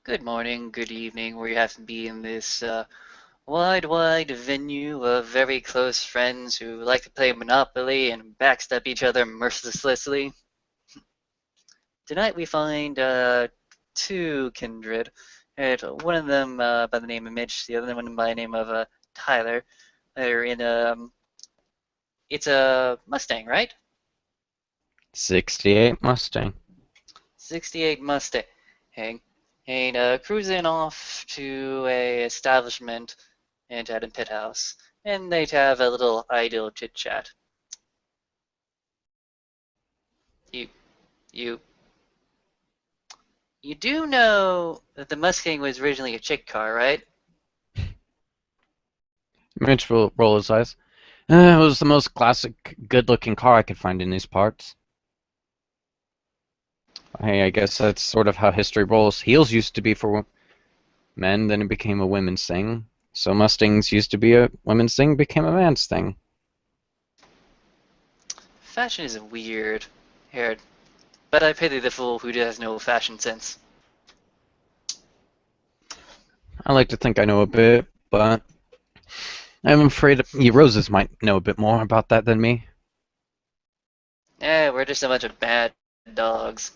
Good morning, good evening, where you have to be in this wide venue of very close friends who like to play Monopoly and backstab each other mercilessly. Tonight we find two kindred. One of them by the name of Mitch, the other one by the name of Tyler. They're in it's a Mustang, right? 68 Mustang. 68 Mustang. And cruising off to a establishment and at a pit house, and they'd have a little idle chit chat. You, you, you do know that the Mustang was originally a chick car, right? Mitch will roll his eyes. It was the most classic, good-looking car I could find in these parts. Hey, I guess that's sort of how history rolls. Heels used to be for men, then it became a women's thing. So Mustangs used to be a women's thing, became a man's thing. Fashion is weird, Herod, but I pity the fool who has no fashion sense. I like to think I know a bit, but I'm afraid you roses might know a bit more about that than me. We're just a bunch of bad dogs.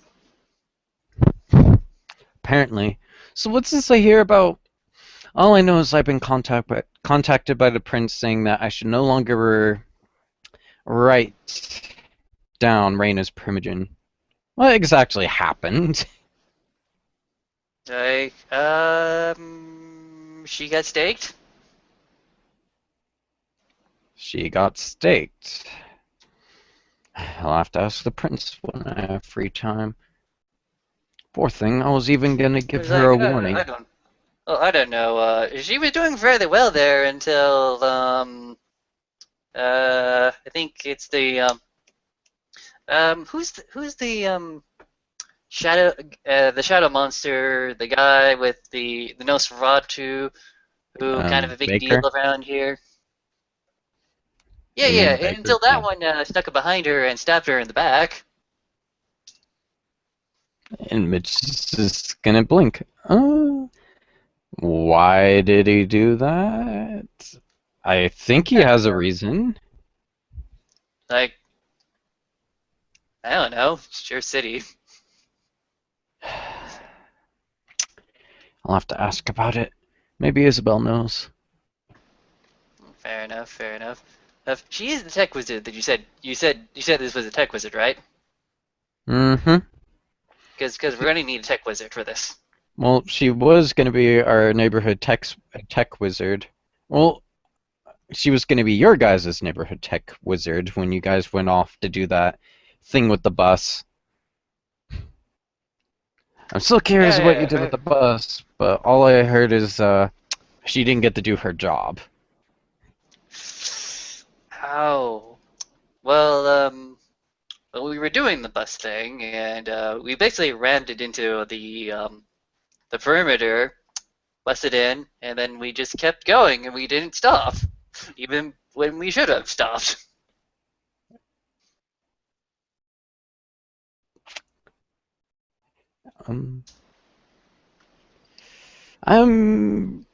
Apparently. So what's this I hear about? All I know is I've been contacted by the prince saying that I should no longer write down Raina's primogen. What exactly happened? She got staked? She got staked. I'll have to ask the prince when I have free time. Poor thing, I was even gonna It give was her like, a warning. I don't know. She was doing fairly well there until, I think it's who's the shadow monster, the guy with the Nosferatu, who kind of a big deal Baker? around here. Yeah, You yeah. mean And Baker? until that Yeah. one snuck up behind her and stabbed her in the back. And Mitch is just gonna blink. Why did he do that? I think he I don't has a know. reason. Like, I don't know. It's your city. I'll have to ask about it. Maybe Isabel knows. Fair enough. Fair enough. She is the tech wizard that you said. You said this was a tech wizard, right? Mm-hmm. Because we're gonna need a tech wizard for this. Well, she was gonna be our neighborhood tech wizard. Well, she was gonna be your guys' neighborhood tech wizard when you guys went off to do that thing with the bus. I'm still curious what you Yeah, did with yeah. the bus, but all I heard is she didn't get to do her job. How? Well, well, we were doing the bus thing, and we basically rammed it into the perimeter, busted in, and then we just kept going, and we didn't stop, even when we should have stopped. Um, um,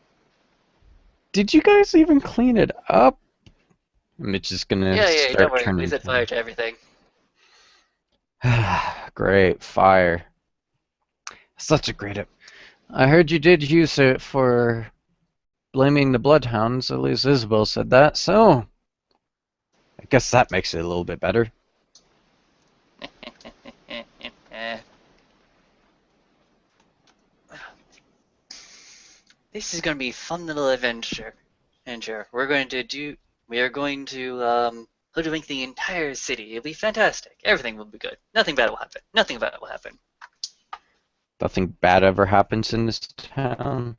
did you guys even clean it up? Mitch is gonna Yeah, yeah. Don't start worry, we turning set to fire to everything. Great fire. Such a great. I heard you did use it for blaming the bloodhounds. At least Isabel said that. So I guess that makes it a little bit better. This is gonna be a fun little adventure. We are going to hoodwink the entire city. It'll be fantastic. Everything will be good. Nothing bad will happen. Nothing bad will happen. Nothing bad ever happens in this town.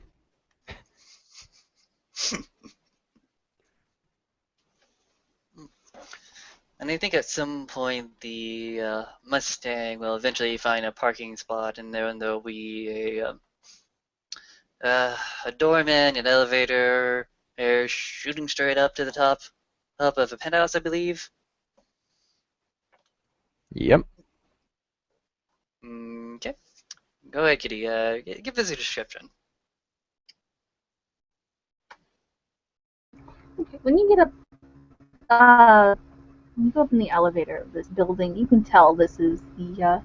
And I think at some point the Mustang will eventually find a parking spot, and then there'll be a doorman, an elevator, air shooting straight up to the top of a penthouse, I believe. Yep. Okay. Go ahead, Kitty. Give us a description. Okay, when you go up in the elevator of this building, you can tell this is the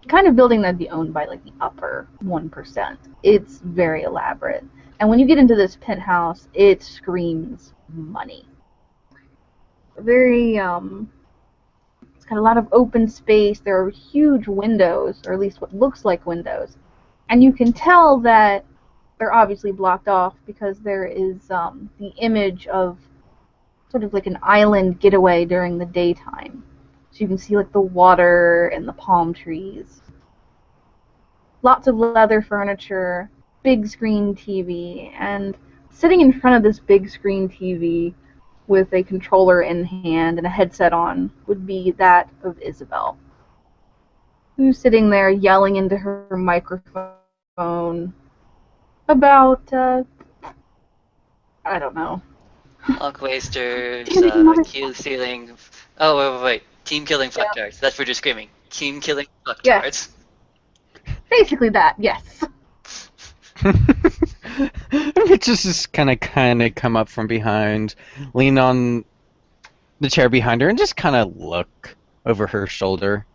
kind of building that'd be owned by like the upper 1%. It's very elaborate. And when you get into this penthouse, it screams money. Very, it's got a lot of open space. There are huge windows, or at least what looks like windows. And you can tell that they're obviously blocked off because there is the image of sort of like an island getaway during the daytime. So you can see like the water and the palm trees. Lots of leather furniture, big screen TV, and sitting in front of this big screen TV with a controller in hand and a headset on would be that of Isabel, who's sitting there yelling into her microphone about, I don't know. Lock wasters, Damn it, mother- kill stealing. Oh, wait. Team killing Yeah. fucktards. That's what you're screaming. Team killing Yeah. fucktards. Basically that, yes. Mitch just kind of come up from behind, lean on the chair behind her, and just kind of look over her shoulder.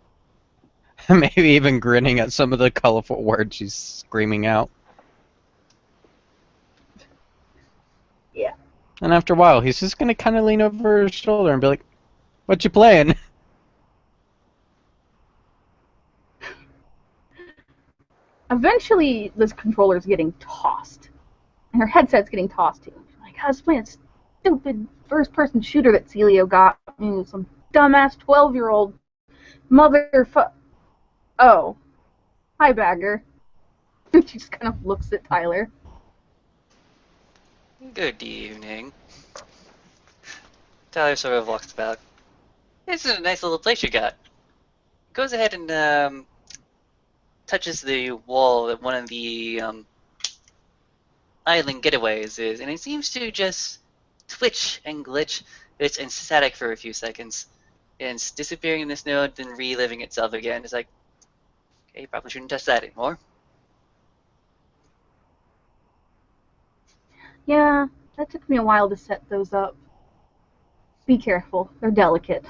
Maybe even grinning at some of the colorful words she's screaming out. Yeah. And after a while, he's just gonna kind of lean over her shoulder and be like, "What you playing?" Eventually, this controller's getting tossed. And her headset's getting tossed too. She's like, I was playing a stupid first-person shooter that Celio got me. Some dumbass 12-year-old motherfucker. Oh. Hi, Bagger. She just kind of looks at Tyler. Good evening. Tyler sort of walks about. This is a nice little place you got. Goes ahead and touches the wall that one of the island getaways is, and it seems to just twitch and glitch. It's static for a few seconds. And it's disappearing in this node, then reliving itself again. It's like, okay, you probably shouldn't touch that anymore. Yeah, that took me a while to set those up. Be careful. They're delicate.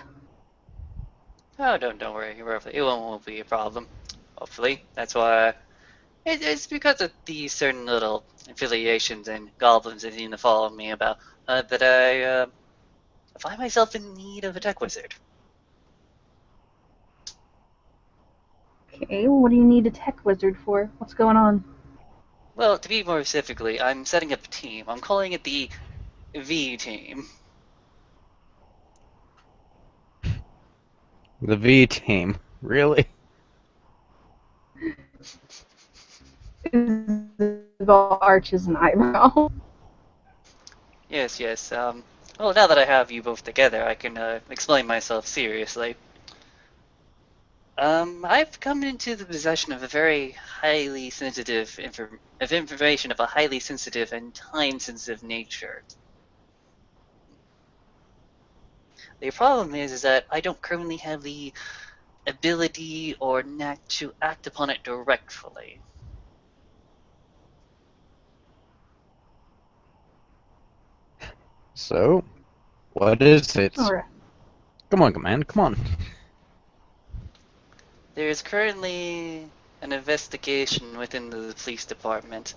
Oh, don't worry. It won't be a problem. Hopefully, that's why. It's because of these certain little affiliations and goblins that seem to follow me about that I find myself in need of a tech wizard. Okay, what do you need a tech wizard for? What's going on? Well, to be more specifically, I'm setting up a team. I'm calling it the V team. The V team, really? Isabel arches an eyebrow. Yes, yes. Well, now that I have you both together, I can explain myself seriously. I've come into the possession of a very highly sensitive information of a highly sensitive and time-sensitive nature. The problem is that I don't currently have the ability or knack to act upon it directly. So, what is it? Alright. Come on, man, come on. There is currently an investigation within the police department,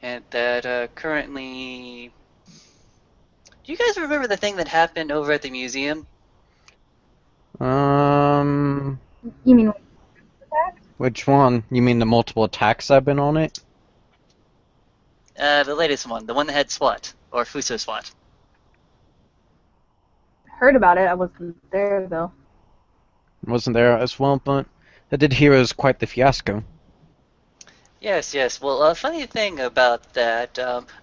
and that currently. Do you guys remember the thing that happened over at the museum? You mean Which one? You mean the multiple attacks I've been on it? The latest one, the one that had SWAT or Fuso SWAT. heard about it? I wasn't there though. Wasn't there as well, but I did hear it was quite the fiasco. Yes, yes. Well, funny thing about that,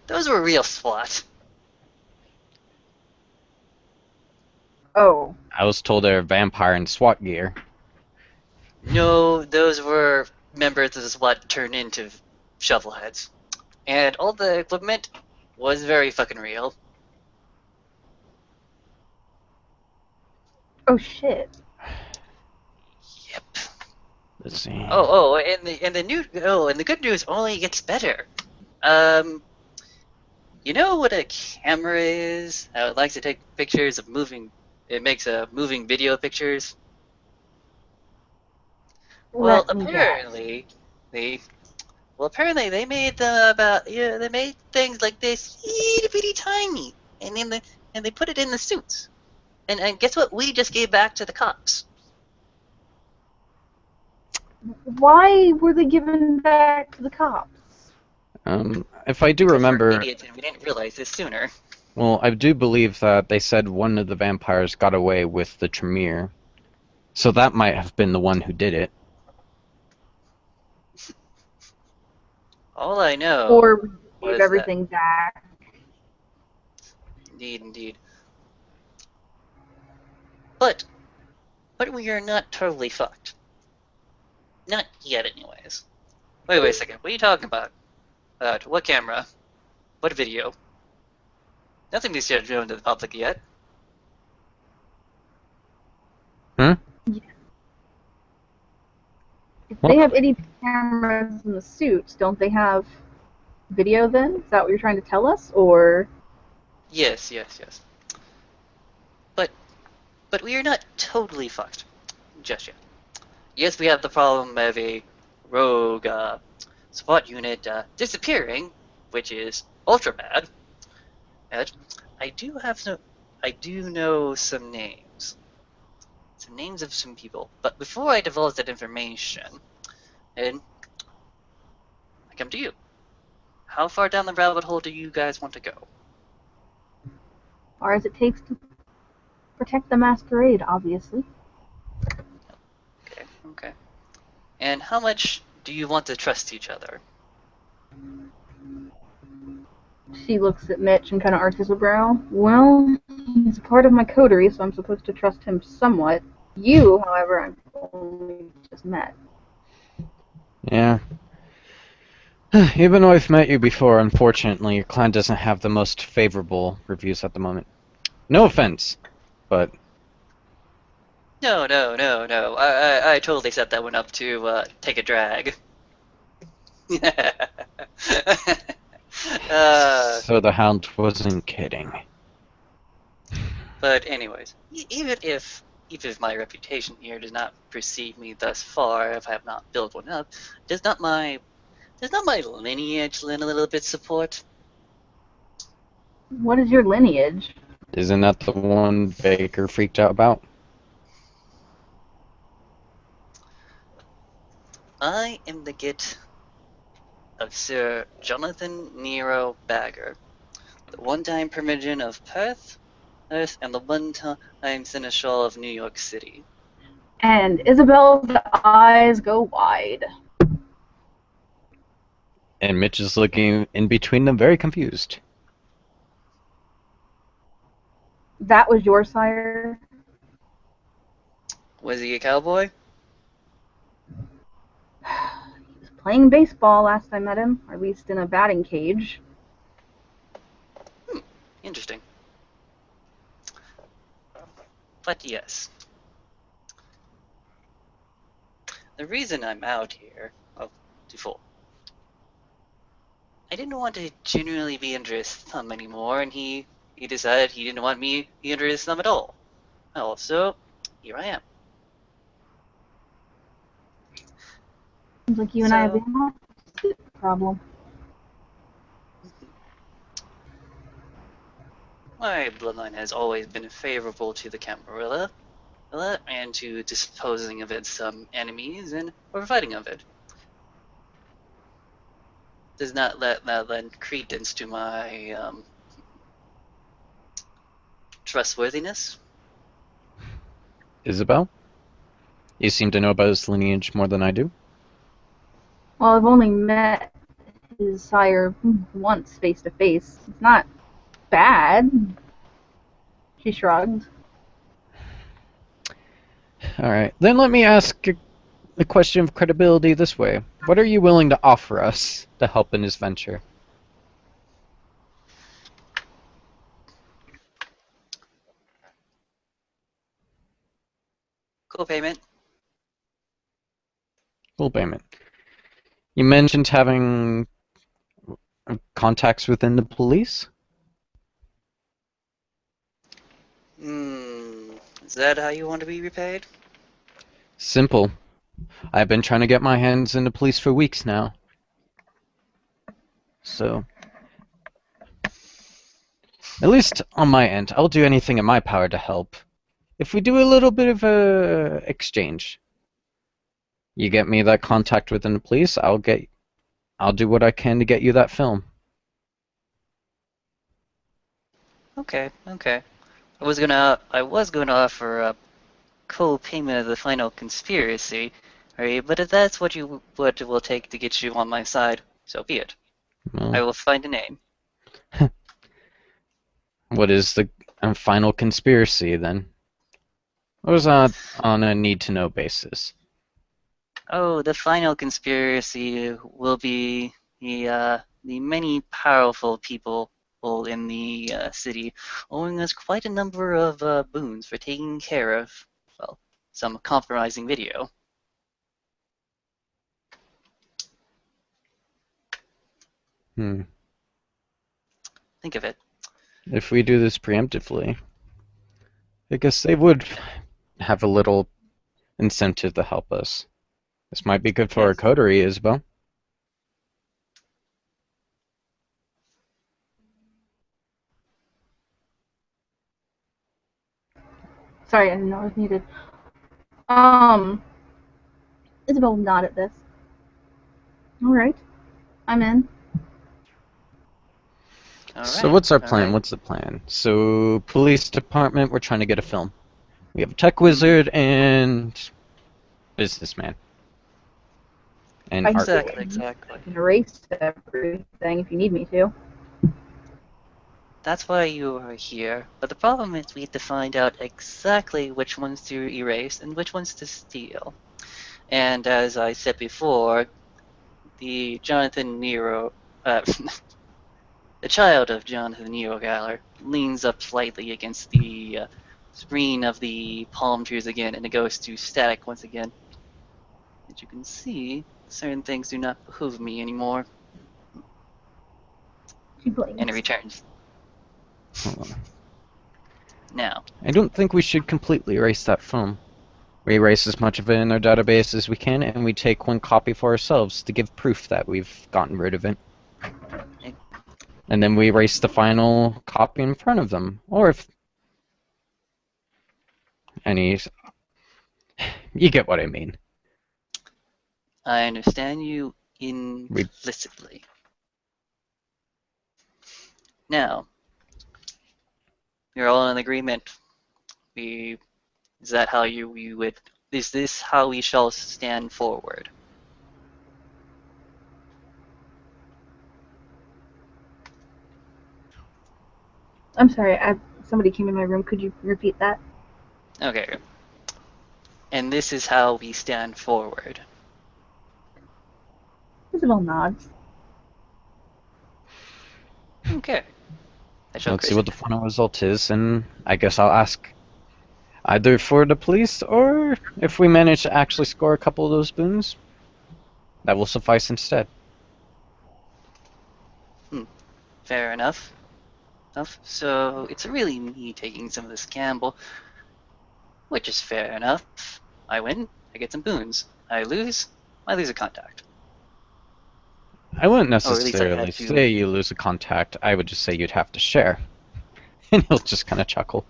those were real SWAT. Oh. I was told they're vampire and SWAT gear. No, those were members of SWAT turned into shovelheads. And all the equipment was very fucking real. Oh shit. Yep. Let's see. And the good news only gets better. You know what a camera is? How it likes to take pictures of moving. It makes moving video pictures. Well, Let me guess. they apparently they made them about they made things like this itty bitty tiny, and they put it in the suits. And guess what? We just gave back to the cops. Why were they given back to the cops? If I do Because we're remember, idiots and we didn't realize this sooner. well, I do believe that they said one of the vampires got away with the Tremere. So that might have been the one who did it. All I know Or we gave was that everything back? indeed. But we are not totally fucked. Not yet, anyways. Wait a second. What are you talking about? What camera? What video? Nothing is yet shown to the public yet. Hmm? If Well, they have itty cameras in the suits, don't they have video then? Is that what you're trying to tell us? Or Yes. But we are not totally fucked just yet. Yes, we have the problem of a rogue SWAT unit disappearing, which is ultra bad. And I do know some names. Some names of some people. But before I divulge that information, and I come to you. How far down the rabbit hole do you guys want to go? as it takes to protect the masquerade, obviously. Okay. And how much do you want to trust each other? She looks at Mitch and kind of arches a brow. Well, he's a part of my coterie, so I'm supposed to trust him somewhat. You, however, I've only just met. yeah. Even though I've met you before, unfortunately, your clan doesn't have the most favorable reviews at the moment. No offense, but No. I totally set that one up to take a drag. so the Hound wasn't kidding. But anyways, even if my reputation here does not precede me thus far, if I have not built one up, does not my lineage lend a little bit support? What is your lineage? Isn't that the one Baker freaked out about? I am the git of Sir Jonathan Nero Bagger, the one-time Primogen of Perth, Earth, and the one-time Seneschal of New York City. And Isabel's eyes go wide. And Mitch is looking in between them, very confused. That was your sire? Was he a cowboy? He was playing baseball last I met him, or at least in a batting cage. Interesting. But yes. The reason I'm out here, twofold. I didn't want to genuinely be under his thumb anymore, and he decided he didn't want me to be under his thumb at all. Also, here I am. Seems like you and I have the opposite problem. My bloodline has always been favorable to the Camarilla, and to disposing of its enemies or fighting of it. Does not lend credence to my trustworthiness. Isabel? You seem to know about his lineage more than I do. Well, I've only met his sire once face to face. It's not bad. She shrugged. Alright, then let me ask a question of credibility this way. What are you willing to offer us to help in this venture? Co-payment. full payment. You mentioned having contacts within the police? Is that how you want to be repaid? Simple. I've been trying to get my hands in the police for weeks now. So, at least on my end, I'll do anything in my power to help. If we do a little bit of a exchange, you get me that contact within the police, I'll do what I can to get you that film. Okay. I was gonna offer a co-payment of the final conspiracy, right? But if that's what it will take to get you on my side, so be it. I Well, will find a name. what is the final conspiracy then? It was on a need-to-know basis. Oh, the final conspiracy will be the many powerful people in the city owing us quite a number of boons for taking care of, well, some compromising video. Hmm. Think of it. If we do this preemptively, I guess they would have a little incentive to help us. This might be good for our Yes. coterie, Isabel. Sorry, I didn't know I was muted. Um, Isabel will nod at this. All right, I'm in. All So right. what's our All plan? right. What's the plan? So police department, we're trying to get a film. We have a tech Mhm. wizard and businessman and I art. Exactly. can erase everything if you need me to. That's why you are here. But the problem is we have to find out exactly which ones to erase and which ones to steal. And as I said before, the Jonathan Nero, the child of Jonathan Nero Galler leans up slightly against the screen of the palm trees again, and it goes to static once again. As you can see, certain things do not behoove me anymore, She and it blinks. returns. Hold on. Now, I don't think we should completely erase that film. We erase as much of it in our database as we can, and we take one copy for ourselves to give proof that we've gotten rid of it. Okay. And then we erase the final copy in front of them. Or if any... You get what I mean. I understand you We implicitly. Now, you're all in agreement. We Is that how you would? Is this how we shall stand forward? I'm sorry, somebody came in my room. Could you repeat that? Okay. And this is how we stand forward. Isabel nods. Okay. I shall Let's see what christen the it. final result is, and I guess I'll ask either for the police or if we manage to actually score a couple of those boons, that will suffice instead. Fair enough. So it's really me taking some of this gamble, which is fair enough. I win, I get some boons. I lose a contact. I wouldn't Or at least I necessarily had to. say you lose a contact, I would just say you'd have to share. And he'll just kind of chuckle.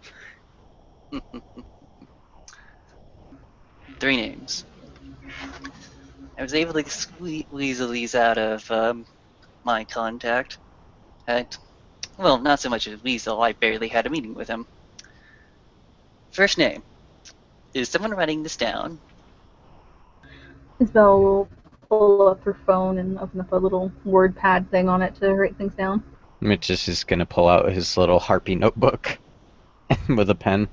3 names. I was able to weasel these out of my contact. Well, not so much as weasel, I barely had a meeting with him. First name. Is someone writing this down? Isabel will pull up her phone and open up a little word pad thing on it to write things down. Mitch is just gonna pull out his little Harpy notebook with a pen.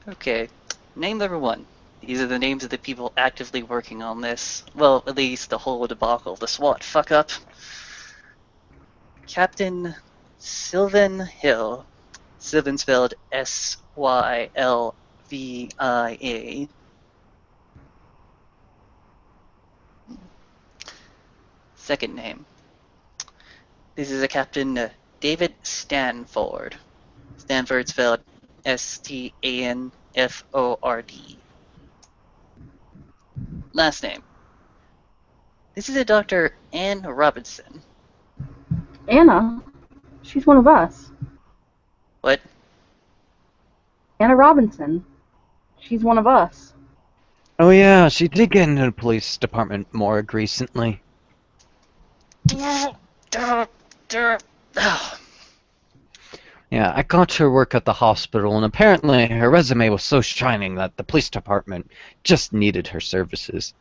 Okay. Name number 1. These are the names of the people actively working on this. Well, at least the whole debacle, the SWAT fuck up. Captain Sylvan Hill. Sylvan spelled Sylvia. Second name. This is a Captain David Stanford. Stanford spelled Stanford. Last name. This is a Dr. Anne Robinson. Anna? She's one of us. What? Anna Robinson. She's one of us. Oh yeah, she did get into the police department morgue recently. Yeah, I got her work at the hospital, and apparently her resume was so shining that the police department just needed her services.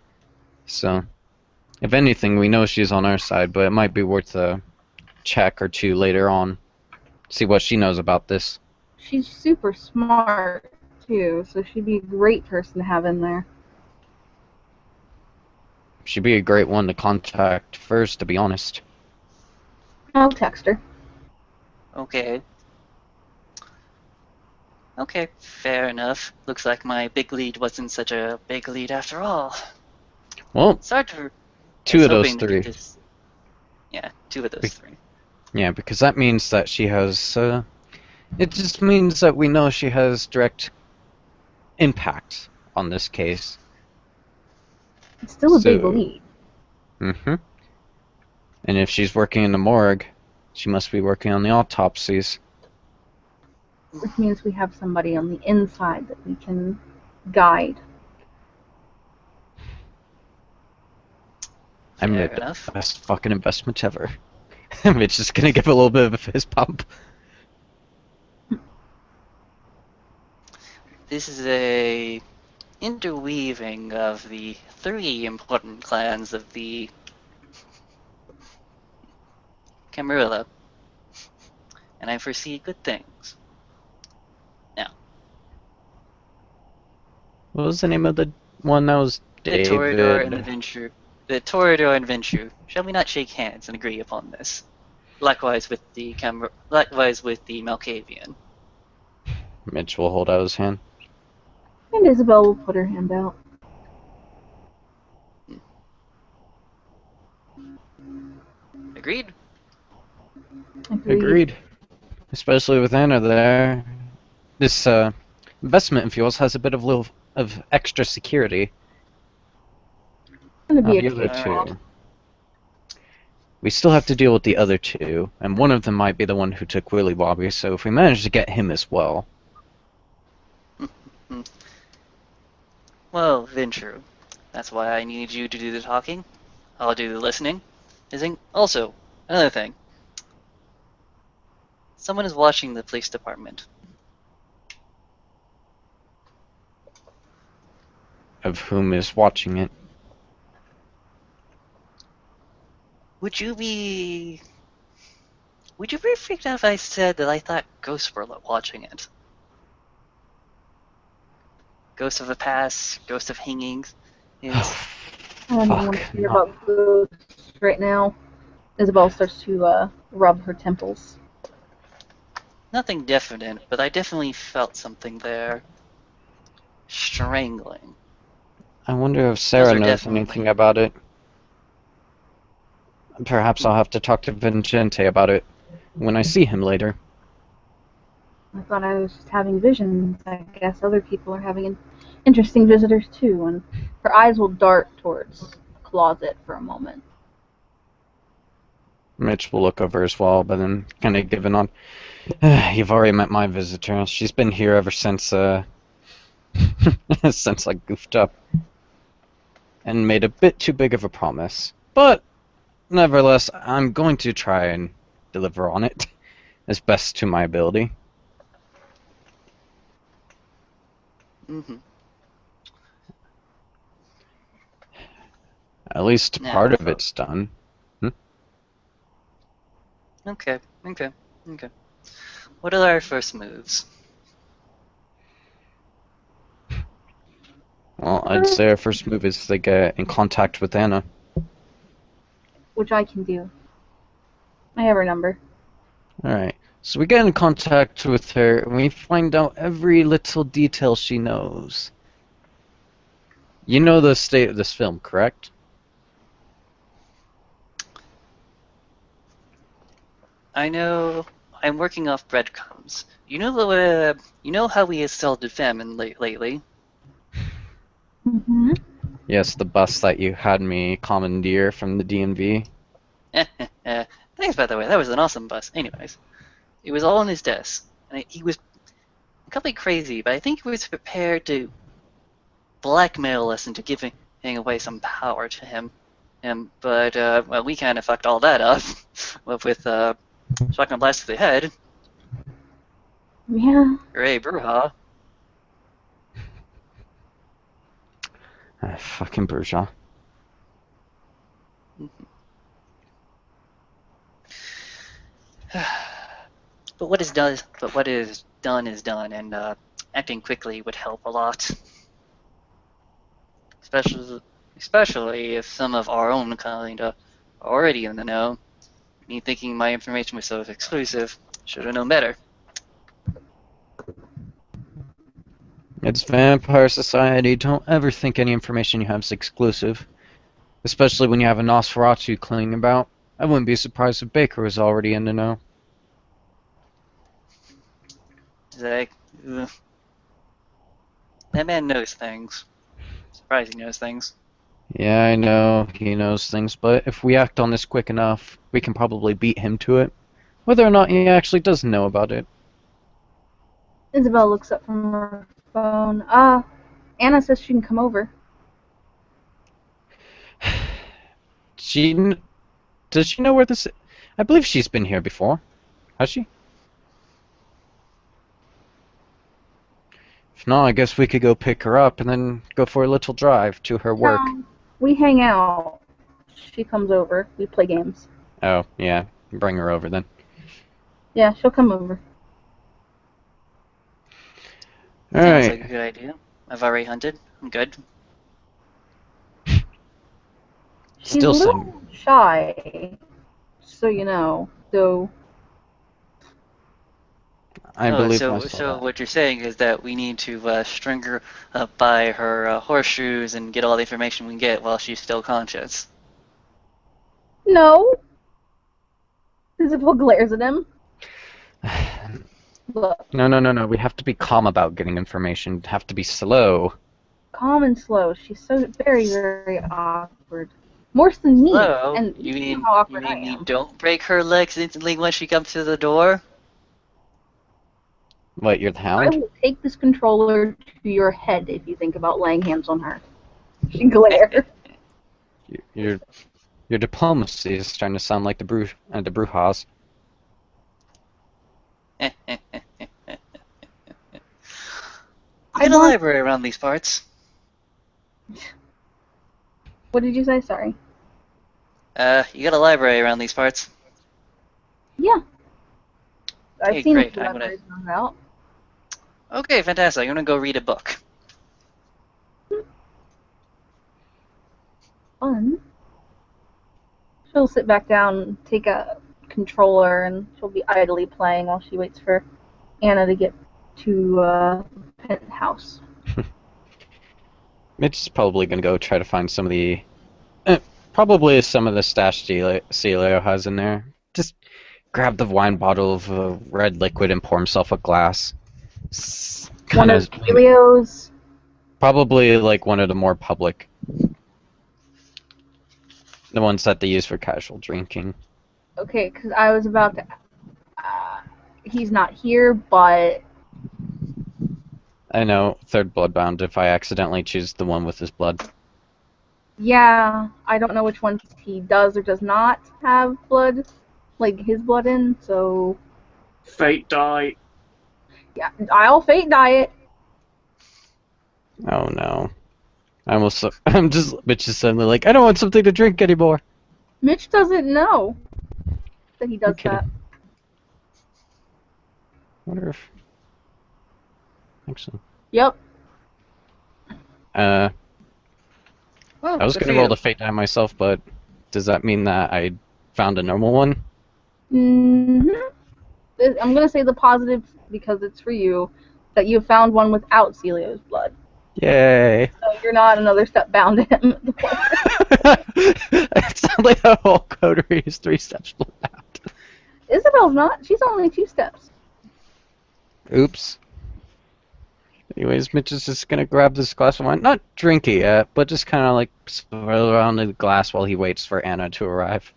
So, if anything, we know she's on our side, but it might be worth a check or two later on. See what she knows about this. She's super smart, too, so she'd be a great person to have in there. She'd be a great one to contact first, to be honest. I'll text her. Okay. Okay, fair enough. Looks like my big lead wasn't such a big lead after all. Well, Sorry to... two of those hoping to three. get this- Yeah, two of those three. Yeah, because that means that she has, it just means that we know she has direct impact on this case. It's still a big So- lead. Mm-hmm. And if she's working in the morgue, she must be working on the autopsies. Which means we have somebody on the inside that we can guide. I made Fair the enough. best fucking investment ever. Mitch is gonna give a little bit of a fist pump. This is a interweaving of the three important clans of the Camarilla, and I foresee good things. What was the name of the one that was The David? Toreador and the Ventrue. The Toreador and Ventrue. Shall we not shake hands and agree upon this? Likewise with the Malkavian. Mitch will hold out his hand. And Isabel will put her hand out. Agreed? Agreed. Especially with Anna there. This investment in fuels has a bit of little of extra security. It's gonna be The a other cakewalk. two. We still have to deal with the other two, and one of them might be the one who took Willy Bobby, so if we manage to get him as well. Well, Ventrue. That's why I need you to do the talking. I'll do the listening. Also, another thing. Someone is watching the police department. Of whom is watching it. Would you be freaked out if I said that I thought ghosts were watching it? Ghosts of the past, ghosts of hangings. It's I don't Fuck, want to hear no. about ghosts right now. Isabel starts to rub her temples. nothing definite, but I definitely felt something there. Strangling. I wonder if Sarah are knows definitely- anything about it. Perhaps I'll have to talk to Vincente about it when I see him later. I thought I was just having visions. I guess other people are having interesting visitors too. And her eyes will dart towards the closet for a moment. Mitch will look over as well, but then kind of give a nod. You've already met my visitor. She's been here ever since, since I goofed up. And made a bit too big of a promise. But, nevertheless, I'm going to try and deliver on it as best to my ability. Mm-hmm. At least Yeah. part of it's done. Okay. What are our first moves? Well, I'd say our first move is to get in contact with Anna. Which I can do. I have her number. Alright, so we get in contact with her and we find out every little detail she knows. You know the state of this film, correct? I know I'm working off breadcrumbs. You know how we assaulted famine lately? Mm-hmm. Yes, the bus that you had me commandeer from the DMV. Thanks, by the way. That was an awesome bus. Anyways, it was all on his desk, and he was completely crazy, but I think he was prepared to blackmail us into giving away some power to him. But well, we kind of fucked all that up with shotgun blast to the head. Yeah. Hooray, Bruja. Fucking bourgeois. But what is done is done, and acting quickly would help a lot. Especially if some of our own kind are already in the know. Me thinking my information was so exclusive, should have known better. It's Vampire Society. Don't ever think any information you have is exclusive. Especially when you have a Nosferatu clinging about. I wouldn't be surprised if Baker was already in the know. It's like, ugh. That man knows things. Surprised he knows things. Yeah, I know, he knows things, but if we act on this quick enough, we can probably beat him to it. Whether or not he actually does know about it. Isabel looks up from her phone. Anna says she can come over. Does she know where this is? I believe she's been here before. Has she? If not, I guess we could go pick her up and then go for a little drive to her work. We hang out. She comes over. We play games. Oh, yeah. Bring her over then. Yeah, she'll come over. Sounds Alright. like a good idea. I've already hunted. I'm good. She's Still a sing. little shy, so you know. Though I believe so myself. so what you're saying is that we need to string her up by her horseshoes and get all the information we can get while she's still conscious. no. Isabel glares at him. Look, No. We have to be calm about getting information. Have to be slow. calm and slow. She's so very, very awkward. Worse than me. Hello? And You know mean how you awkward I mean you am. don't break her legs instantly when she comes to the door? What, you're the I hound? will take this controller to your head if you think about laying hands on her. She glares. Your diplomacy is starting to sound like the Brujas. I I got a want- library around these parts. What did you say? Sorry. You got a library around these parts. Yeah. I've Hey, seen great. a few I'm gonna- libraries about. Okay, fantastic. I'm gonna go read a book. Fun. She'll sit back down, take a controller, and she'll be idly playing while she waits for Anna to get to penthouse. Mitch is probably gonna go try to find some of the, probably some of the stash Celio has in there. Just grab the wine bottle of red liquid and pour himself a glass. One Kind of of Elio's. probably like one of the more public, the ones that they use for casual drinking. Okay, because I was about to. He's not here, but I know, third bloodbound if I accidentally choose the one with his blood. yeah, I don't know which ones he does or does not have blood, like his blood in. So Fate die. yeah, I'll fate diet. Oh no. I'm just, Mitch is suddenly like, I don't want something to drink anymore. Mitch doesn't know that he does Okay. that. Wonder if. Actually. Yep. Oh, I was good gonna for roll you. the fate die myself, but does that mean that I found a normal one? hmm I'm gonna say the positive because it's for you that you found one without Celio's blood. Yay! So you're not another step bound to him. It sounds like a whole coterie is 3 steps out. Isabel's not. She's only 2 steps. Oops. Anyways, Mitch is just gonna grab this glass of wine. Not drink it yet, but just kind of like swirl around in the glass while he waits for Anna to arrive.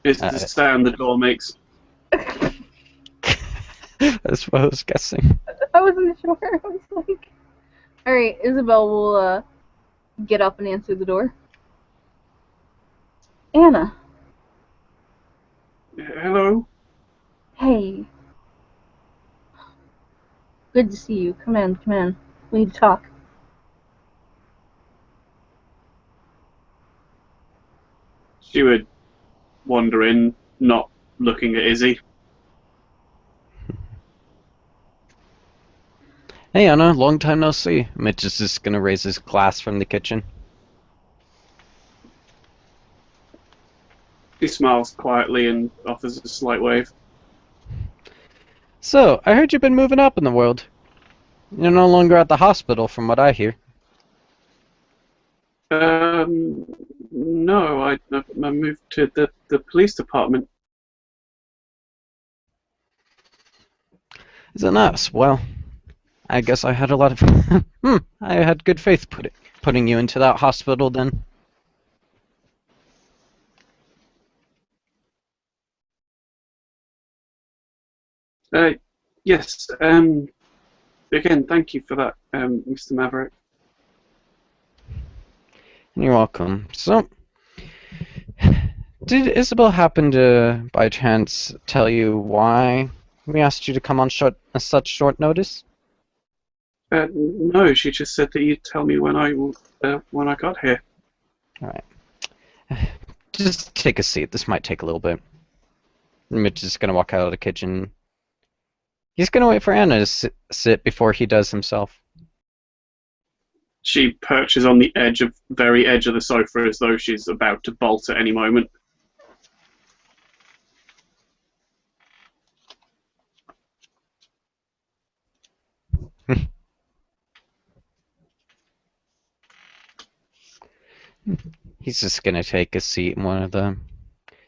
It's the sound the door makes. That's what I was guessing. I wasn't sure. I was like, alright, Isabel will get up and answer the door. Anna. Hello? Hey. Good to see you. Come in, come in. We need to talk. She would wander in, not looking at Izzy. Hey Anna, long time no see. Mitch is just gonna raise his glass from the kitchen. He smiles quietly and offers a slight wave. So, I heard you've been moving up in the world. You're no longer at the hospital, from what I hear. No, I moved to the police department. Is it nice? Well, I guess I had a lot of... I had good faith putting you into that hospital then. Yes, again, thank you for that, Mr. Maverick. You're welcome. So, did Isabel happen to, by chance, tell you why we asked you to come on such short notice? No, she just said that you'd tell me when I got here. Alright. Just take a seat. This might take a little bit. Mitch is going to walk out of the kitchen. He's going to wait for Anna to sit before he does himself. She perches on the very edge of the sofa as though she's about to bolt at any moment. He's just going to take a seat in one of the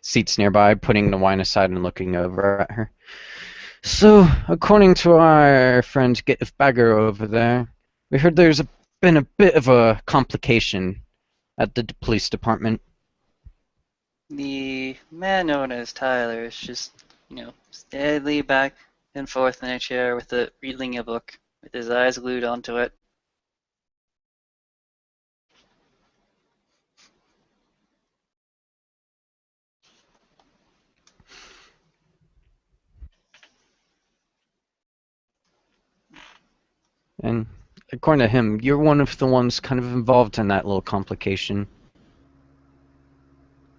seats nearby, putting the wine aside and looking over at her. So, according to our friend Giff Bagger over there, we heard there's been a bit of a complication at the police department. The man known as Tyler is just, steadily back and forth in a chair reading a book, with his eyes glued onto it. And according to him, you're one of the ones kind of involved in that little complication.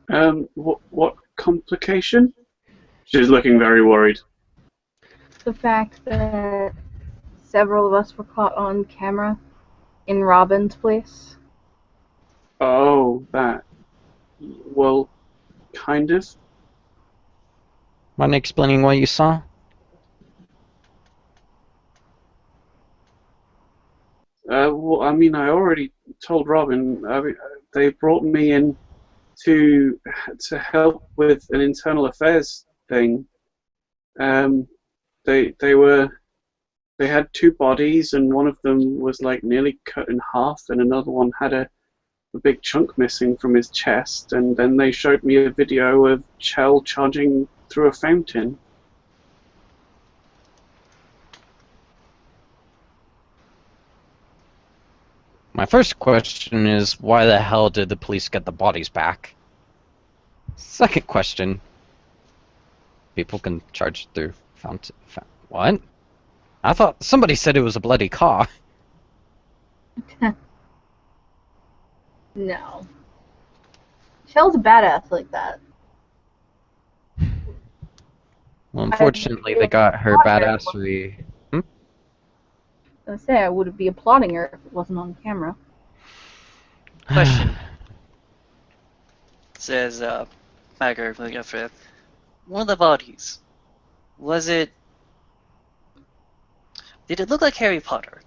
What complication? She's looking very worried. The fact that several of us were caught on camera in Robin's place. Oh, that. Well, kind of. Mind explaining what you saw? Well, I mean, I already told Robin. They brought me in to help with an internal affairs thing. They had 2 bodies, and one of them was like nearly cut in half, and another one had a big chunk missing from his chest. And then they showed me a video of Chell charging through a fountain. My first question is, why the hell did the police get the bodies back? Second question, people can charge through fountain. What? I thought somebody said it was a bloody car. No. Shell's a badass like that. Well, unfortunately, they got her badassery. I was gonna say I would be applauding her if it wasn't on camera. Question. Says, Bagger, looking up for it. One of the bodies, did it look like Harry Potter?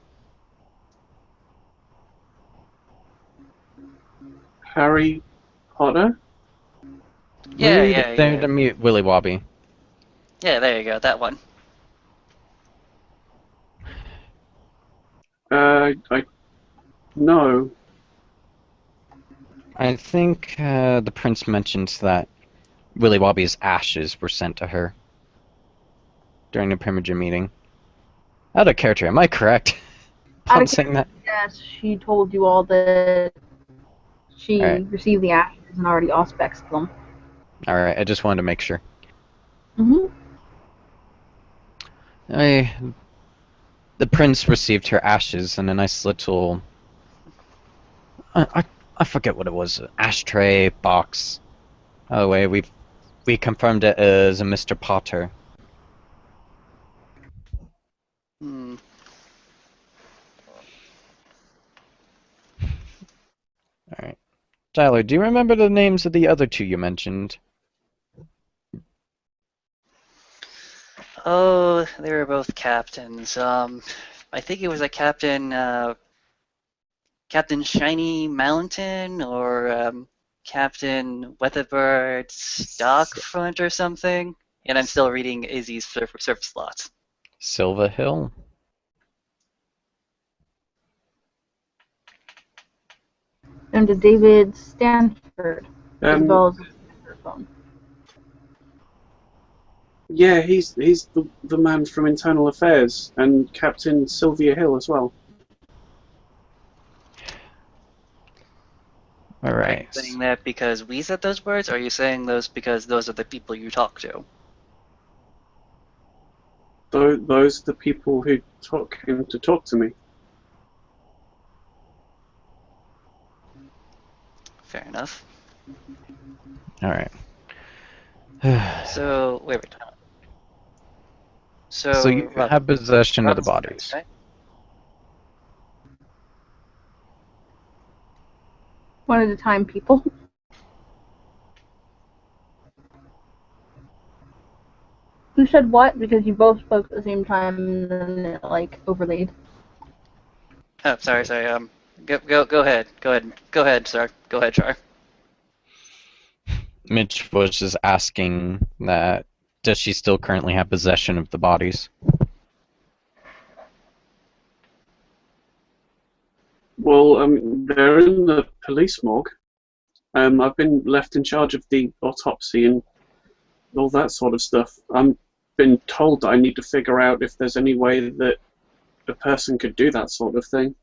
Harry Potter? Yeah, Read yeah, there yeah. to mute Willy Wobby. Yeah, there you go, that one. I no. I think the prince mentions that Willy Wobby's ashes were sent to her during the Primogen meeting. Out of character, am I correct Out on of saying that? Yes, she told you all that Alright, she received the ashes and already auspexed them. alright, I just wanted to make sure. Mm-hmm. The prince received her ashes in a nice little... I forget what it was. Ashtray, box. By the way, we confirmed it as a Mr. Potter. Hmm. Alright. Tyler, do you remember the names of the other two you mentioned? Oh, they were both captains. I think it was a Captain Shiny Mountain or Captain Weatherbird Stockfront or something. And I'm still reading Izzy's surf slots. Silva Hill? And to David Stanford, as well as the phone. Yeah, he's the man from Internal Affairs and Captain Sylvia Hill as well. Are you Alright. saying that because we said those words, or are you saying those because those are the people you talk to? Those are the people who came to talk to me. Fair enough. Alright. So, wait. So you Rob, have possession of the Rob's the prince, bodies. right? One at a time, people. Who said what? Because you both spoke at the same time and then it, like, overlaid. Oh, sorry. Go ahead, sir. Go ahead, Char. Mitch was just asking that does she still currently have possession of the bodies? Well, they're in the police morgue. I've been left in charge of the autopsy and all that sort of stuff. I've been told that I need to figure out if there's any way that a person could do that sort of thing.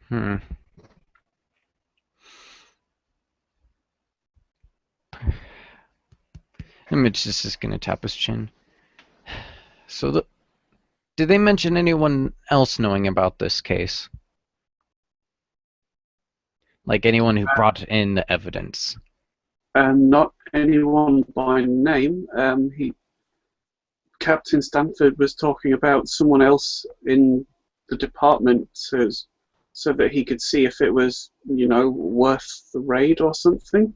Hmm. And Mitch is just gonna tap his chin. So did they mention anyone else knowing about this case? Like anyone who brought in the evidence? Not anyone by name. Captain Stanford was talking about someone else in the department so that he could see if it was, worth the raid or something.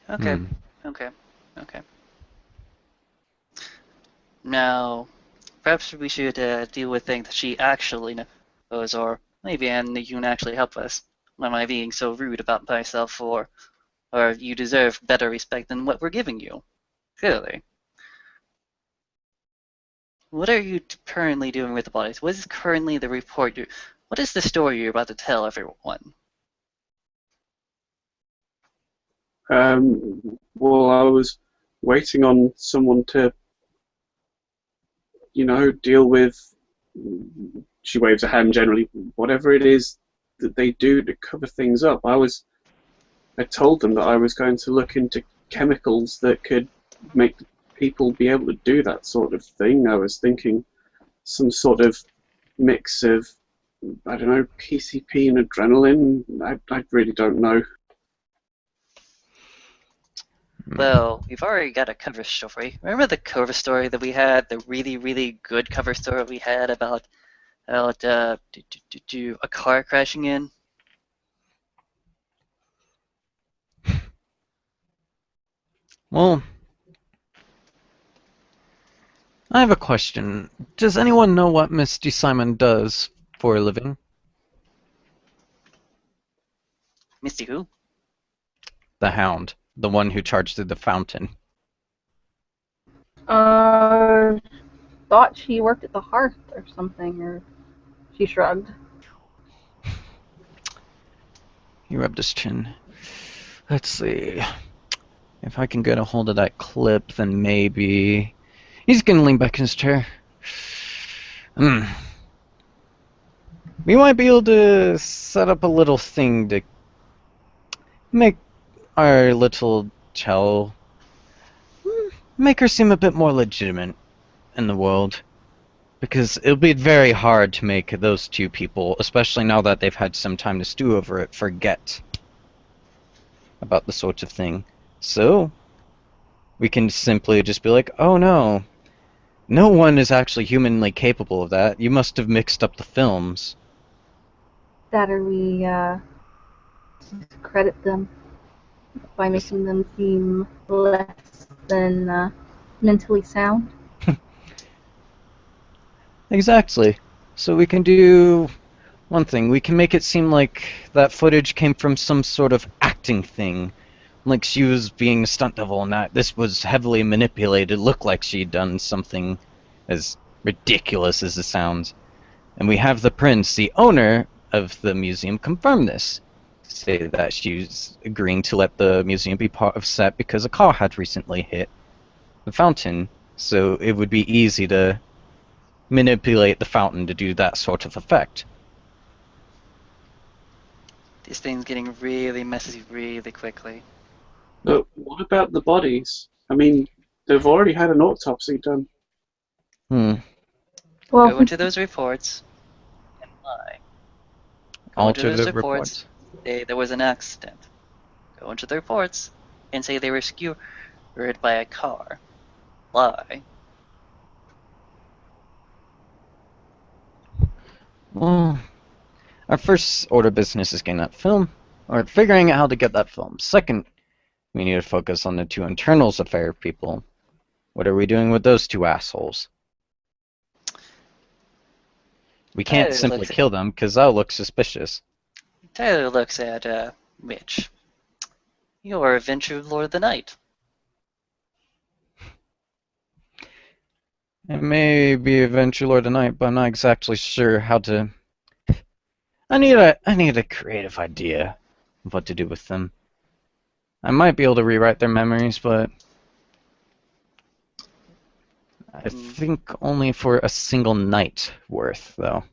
Okay. Hmm. Okay. Now, perhaps we should deal with things that she actually knows, or maybe and you can actually help us. Am I being so rude about myself, or you deserve better respect than what we're giving you? Clearly. What are you currently doing with the bodies? What is currently the report you? What is the story you're about to tell everyone? Well, I was waiting on someone to, deal with. She waves a hand generally, whatever it is that they do to cover things up. I told them that I was going to look into chemicals that could make people be able to do that sort of thing. I was thinking some sort of mix of, I don't know, PCP and adrenaline. I really don't know. Well, we've already got a cover story. Remember the cover story that we had? The really, really good cover story we had about a car crashing in? Well, I have a question. Does anyone know what Misty Simon does for a living? Misty who? The Hound, the one who charged through the fountain. Uh, thought she worked at the Hearth or something, or she shrugged. He rubbed his chin. Let's see. If I can get a hold of that clip, then maybe... He's gonna lean back in his chair. We might be able to set up a little thing to make our little Chell... make her seem a bit more legitimate in the world. Because it'll be very hard to make those two people, especially now that they've had some time to stew over it, forget about the sort of thing. So, we can simply just be like, oh no, no one is actually humanly capable of that. You must have mixed up the films. That or we credit them by making them seem less than mentally sound. Exactly. So we can do one thing. We can make it seem like that footage came from some sort of acting thing. Like she was being a stunt double and that this was heavily manipulated. Looked like she'd done something as ridiculous as it sounds. And we have the prince, the owner of the museum, confirm this. Say that she's agreeing to let the museum be part of set because a car had recently hit the fountain. So it would be easy to manipulate the fountain to do that sort of effect. This thing's getting really messy really quickly. But what about the bodies? I mean, they've already had an autopsy done. Well, Go into those reports and lie. Go into Alter those the reports, say there was an accident. Go into the reports and say they were skewered by a car. Lie. Well, our first order of business is getting that film, or figuring out how to get that film. Second, we need to focus on the two internals affair people. What are we doing with those two assholes? We can't Tyler simply looks at- kill them, because that'll look suspicious. Tyler looks at Mitch. You're Adventure Lord of the Night. It may be Adventure Lord tonight, but I'm not exactly sure how to... I need a creative idea of what to do with them. I might be able to rewrite their memories, but I think only for a single night worth, though.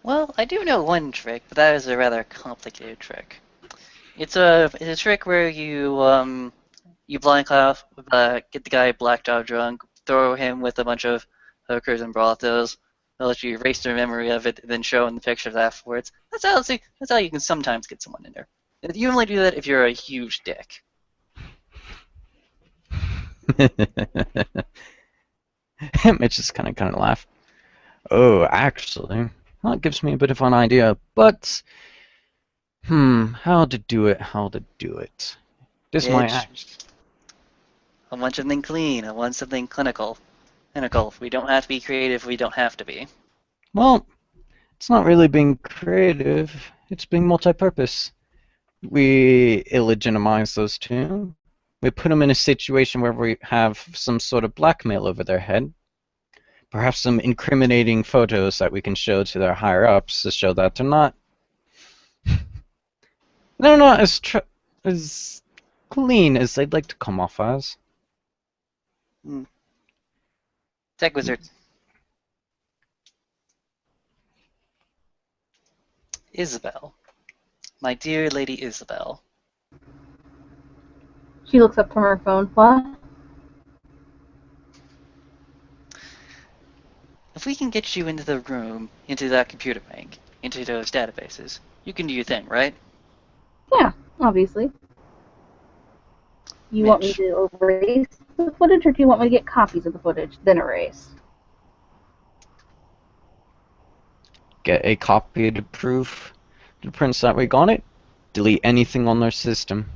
Well, I do know one trick, but that is a rather complicated trick. It's a trick where you blind cloud, get the guy blacked out drunk, throw him with a bunch of hookers and brothels. They'll let you erase their memory of it, and then show them the pictures afterwards. That's how you can sometimes get someone in there. You only do that if you're a huge dick. Mitch is kind of laugh. Oh, actually, that gives me a bit of an idea, but how to do it. This might Mitch. act. I want something clean. I want something clinical. We don't have to be creative. We don't have to be. Well, it's not really being creative, it's being multi-purpose. We illegitimize those two. We put them in a situation where we have some sort of blackmail over their head. Perhaps some incriminating photos that we can show to their higher-ups to show that they're not... they're not as clean as they'd like to come off as. Tech Wizard. Isabel. My dear Lady Isabel. She looks up from her phone. What? If we can get you into the room, into that computer bank, into those databases, you can do your thing, right? Yeah, obviously. You want me Mitch. to erase the footage, or do you want me to get copies of the footage, then erase? Get a copy to prove the prince that we got it. Delete anything on their system.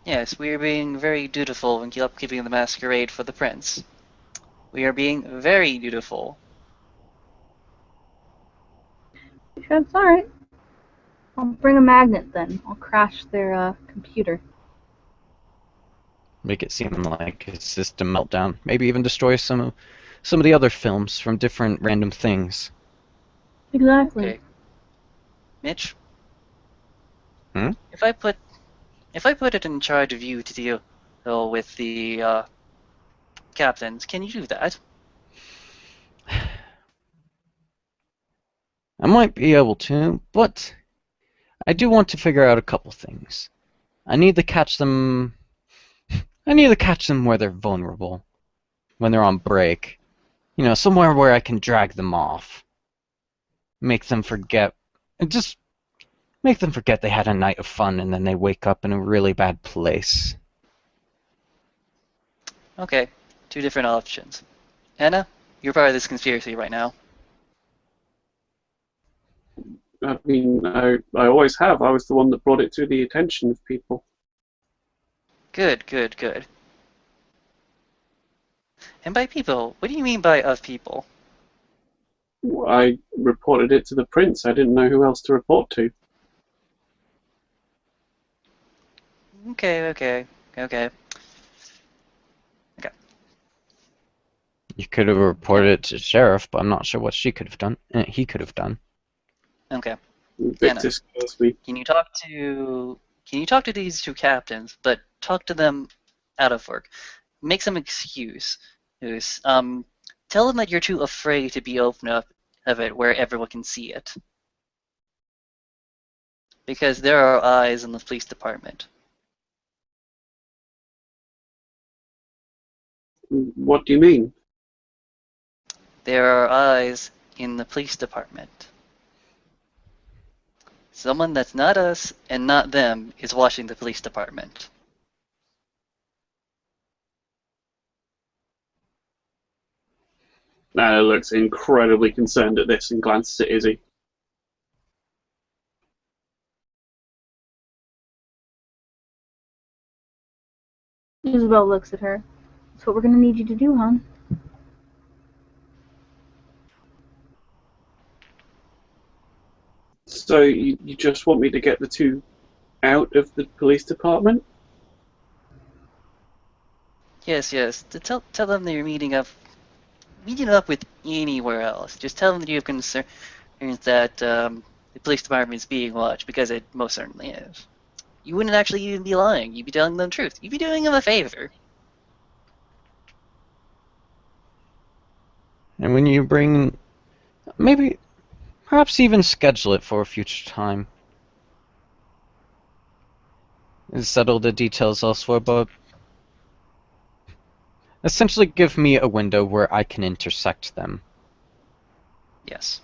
Yes, we are being very dutiful in upkeeping the masquerade for the prince. We are being very dutiful. Sure, it's alright. I'll bring a magnet then. I'll crash their computer. Make it seem like a system meltdown. Maybe even destroy some of the other films from different random things. Exactly. Okay. Mitch? Hmm? If I put it in charge of you to deal with the captains, can you do that? I might be able to, but I do want to figure out a couple things. I need to catch them. I need to catch them where they're vulnerable, when they're on break. You know, somewhere where I can drag them off, make them forget, and just make them forget they had a night of fun, and then they wake up in a really bad place. Okay, two different options. Anna, you're part of this conspiracy right now. I mean, I always have. I was the one that brought it to the attention of people. Good, good, good. And by people, what do you mean by of people? I reported it to the prince. I didn't know who else to report to. Okay, okay, okay. You could have reported it to sheriff, but I'm not sure what she could have done. He could have done. Okay. Anna, Victor scares me. can you talk to these two captains, but talk to them out of work. Make some excuse. Tell them that you're too afraid to be open up of it where everyone can see it. Because there are eyes in the police department. What do you mean? There are eyes in the police department. Someone that's not us and not them is watching the police department. Anna looks incredibly concerned at this and glances at Izzy. Isabel looks at her. That's what we're gonna need you to do, hon. So you just want me to get the two out of the police department? Yes, yes. Tell them that you're meeting up with anywhere else. Just tell them that you have concerns that the police department is being watched, because it most certainly is. You wouldn't actually even be lying. You'd be telling them the truth. You'd be doing them a favor. And when you bring, maybe, perhaps even schedule it for a future time. And settle the details elsewhere, but essentially give me a window where I can intersect them. Yes.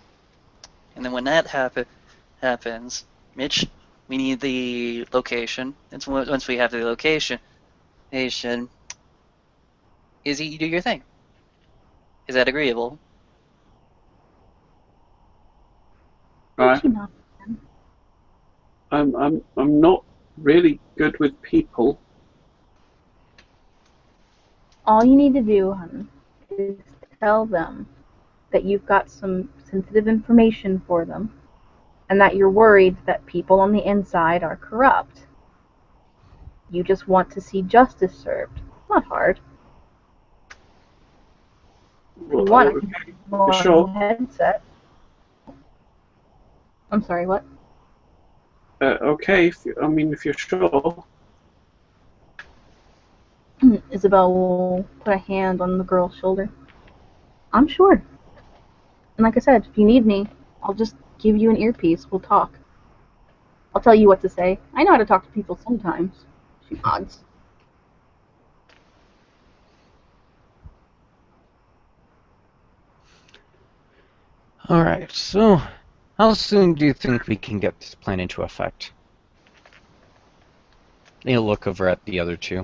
And then when that happens, Mitch, we need the location. And so once we have the location, Izzy, you do your thing. Is that agreeable? I, She nods. I'm not really good with people. All you need to do, hon, is tell them that you've got some sensitive information for them, and that you're worried that people on the inside are corrupt. You just want to see justice served. It's not hard. If you want, I can Okay, go sure. on headset. I'm sorry, what? Okay, if you're sure. Isabel will put a hand on the girl's shoulder. I'm sure. And like I said, if you need me, I'll just give you an earpiece. We'll talk. I'll tell you what to say. I know how to talk to people sometimes. She nods. Alright, so how soon do you think we can get this plan into effect? You'll look over at the other two.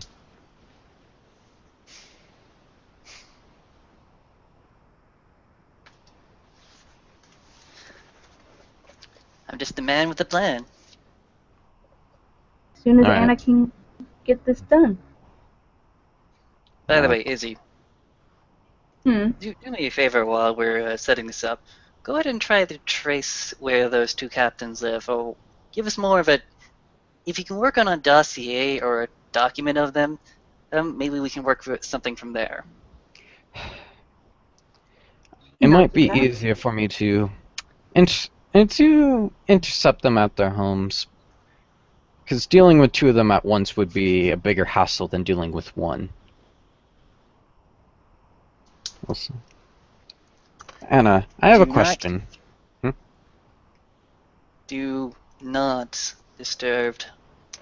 I'm just the man with a plan. As soon as All right. Anna can get this done. By the Uh, way, Izzy, Hmm. do me a favor while we're setting this up. Go ahead and try to trace where those two captains live, or give us more of a. If you can work on a dossier or a document of them, maybe we can work with something from there. It Not might do be that. easier for me to intercept them at their homes, because dealing with two of them at once would be a bigger hassle than dealing with one. Also, Anna, I have a Do not question. do not disturb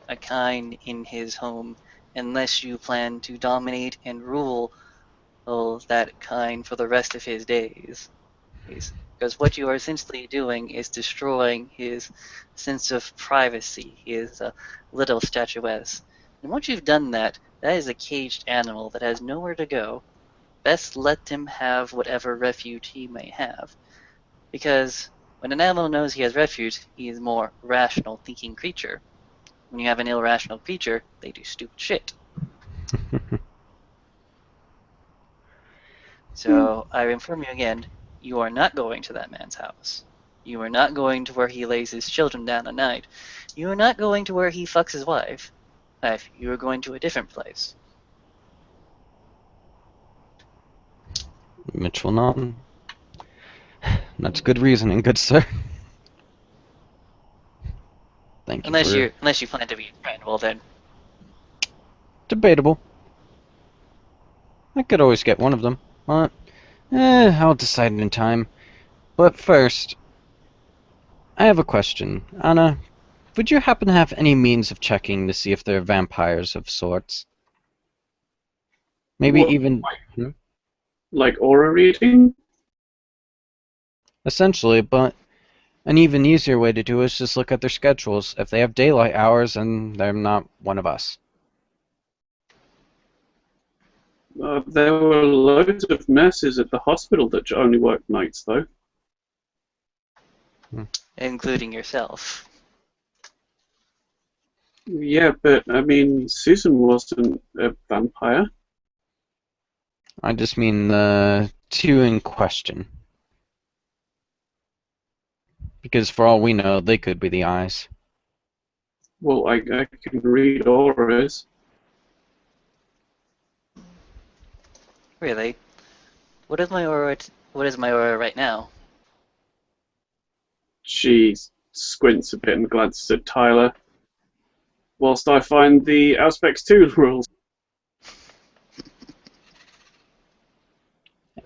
a kind in his home unless you plan to dominate and rule that kind for the rest of his days. Because what you are essentially doing is destroying his sense of privacy, his little statuettes. And once you've done that, that is a caged animal that has nowhere to go. Best let him have whatever refuge he may have. Because when an animal knows he has refuge, he is a more rational thinking creature. When you have an irrational creature, they do stupid shit. So I inform you again, you are not going to that man's house. You are not going to where he lays his children down at night. You are not going to where he fucks his wife. You are going to a different place. Mitchell Naughton. That's good reasoning, good sir. Thank you Unless you plan to be a friend, well then. Debatable. I could always get one of them, but I'll decide in time. But first, I have a question. Anna, would you happen to have any means of checking to see if they're vampires of sorts? Maybe What, even... like aura reading? Essentially, but an even easier way to do it is just look at their schedules. If they have daylight hours, then they're not one of us. There were loads of nurses at the hospital that only worked nights, though. Including yourself. Yeah, but I mean, Susan wasn't a vampire. I just mean the two in question. Because for all we know, they could be the eyes. Well, I can read auras. Really? What is my aura right now? She squints a bit and glances at Tyler. Whilst I find the Auspex 2 rules.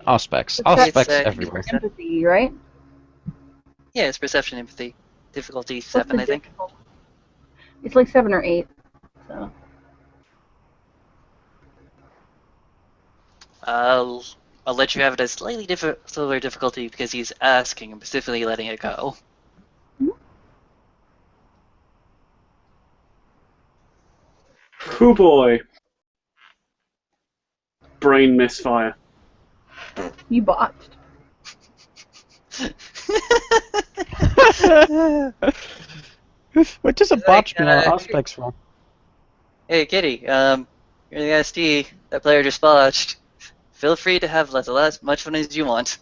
Auspex. It's got- Auspex everywhere. Empathy, right? Yeah, it's perception, empathy. Difficulty What's 7, the I think. difficult? It's like 7 or 8. So I'll let you have it as slightly slower difficulty because he's asking and specifically letting it go. Oh boy. Brain misfire. you botched. What does a Like, botch mean on Auspex roll? Hey, Kitty, you're the SD. That player just botched. Feel free to have as much fun as you want.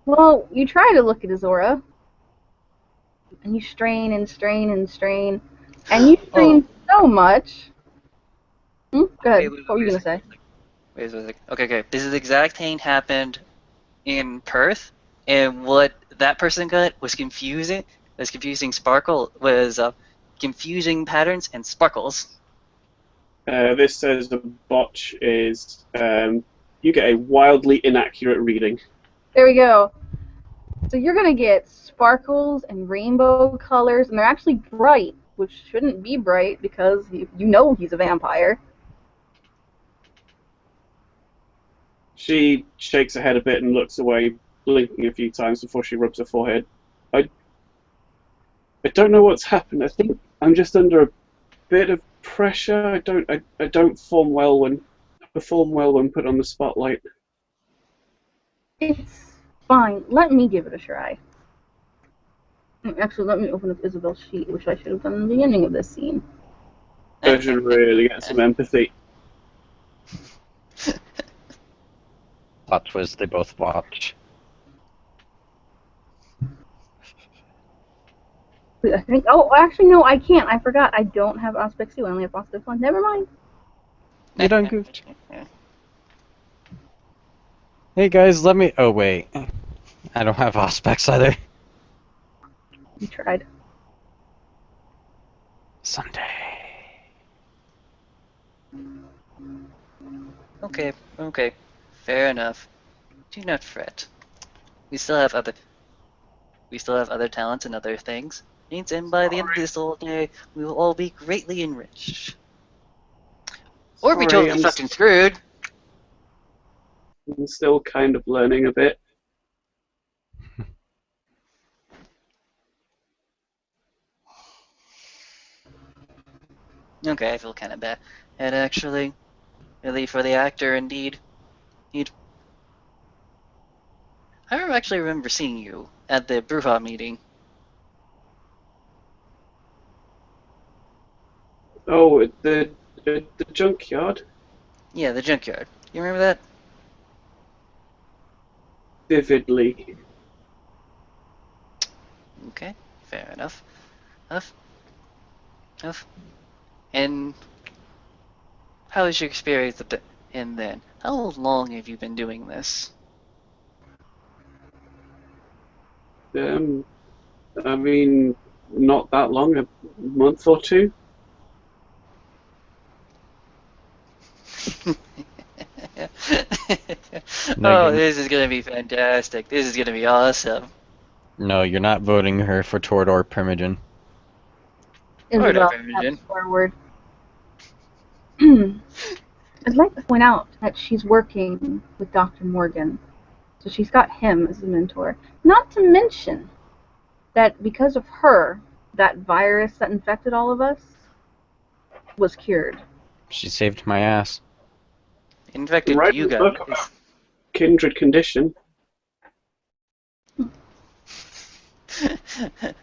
Well, you try to look at his aura, and you strain and strain and strain, and you strain so much. Go ahead. Wait, What were you gonna say? Wait. Okay. This exact thing happened in Perth, and what that person got was confusing. Confusing patterns and sparkles. This says the botch is you get a wildly inaccurate reading. There we go. So you're gonna get sparkles and rainbow colors, and they're actually bright, which shouldn't be bright because you know he's a vampire. She shakes her head a bit and looks away, blinking a few times before she rubs her forehead. I don't know what's happened. I think I'm just under a bit of pressure. I don't perform well when put on the spotlight. It's Fine, let me give it a try. Actually, let me open up Isabel's sheet, which I should have done in the beginning of this scene. I should really get some empathy. Plot twist, they both watch. I think. Oh, actually, no, I can't. I forgot. I don't have Aspect 2. I only have Aspect 1. Never mind. You done goofed. Hey guys, let me. Oh wait, I don't have Auspex either. You tried. Sunday. Okay. Fair enough. Do not fret. We still have other talents and other things. And by the end of this whole day, we will all be greatly enriched. Or be Sorry, totally fucking screwed. I'm still kind of learning a bit. Okay, I feel kind of bad. And actually, really for the actor, indeed. I don't actually remember seeing you at the Bruja meeting. Oh, the junkyard? Yeah, the junkyard. You remember that? Vividly. Okay, fair enough. Enough. And how was your experience and then? How long have you been doing this? I mean, not that long, a month or two. Oh, this is gonna be fantastic. This is gonna be awesome. No, you're not voting her for Torador Primogen. Isabel steps forward. I'd like to point out that she's working with Dr. Morgan. So she's got him as a mentor. Not to mention that because of her, that virus that infected all of us was cured. She saved my ass. Infected Write you a book guys. about kindred condition. Do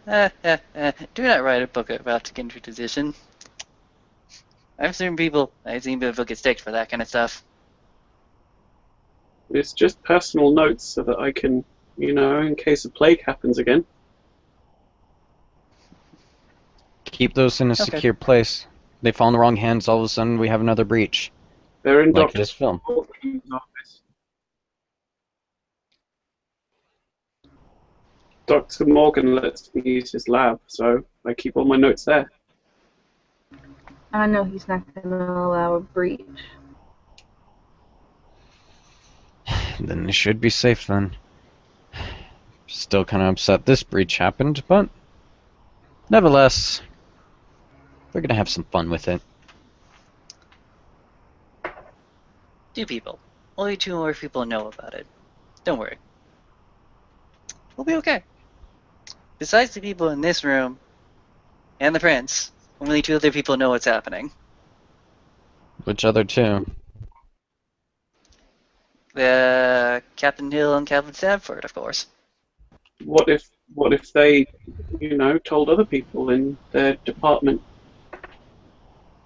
not write a book about the kindred condition. I've seen people get staked for that kind of stuff. It's just personal notes so that I can, in case a plague happens again. Keep those in a secure place. They fall in the wrong hands, all of a sudden we have another breach. They're in Like Dr. this film. Morgan's office. Dr. Morgan lets me use his lab, so I keep all my notes there. I know he's not going to allow a breach. Then they should be safe then. Still kind of upset this breach happened, but nevertheless, we're gonna have some fun with it. 2 people. Only 2 more people know about it. Don't worry. We'll be okay. Besides the people in this room and the prince, only 2 other people know what's happening. Which other two? Captain Hill and Captain Stamford, of course. What if they, told other people in their department?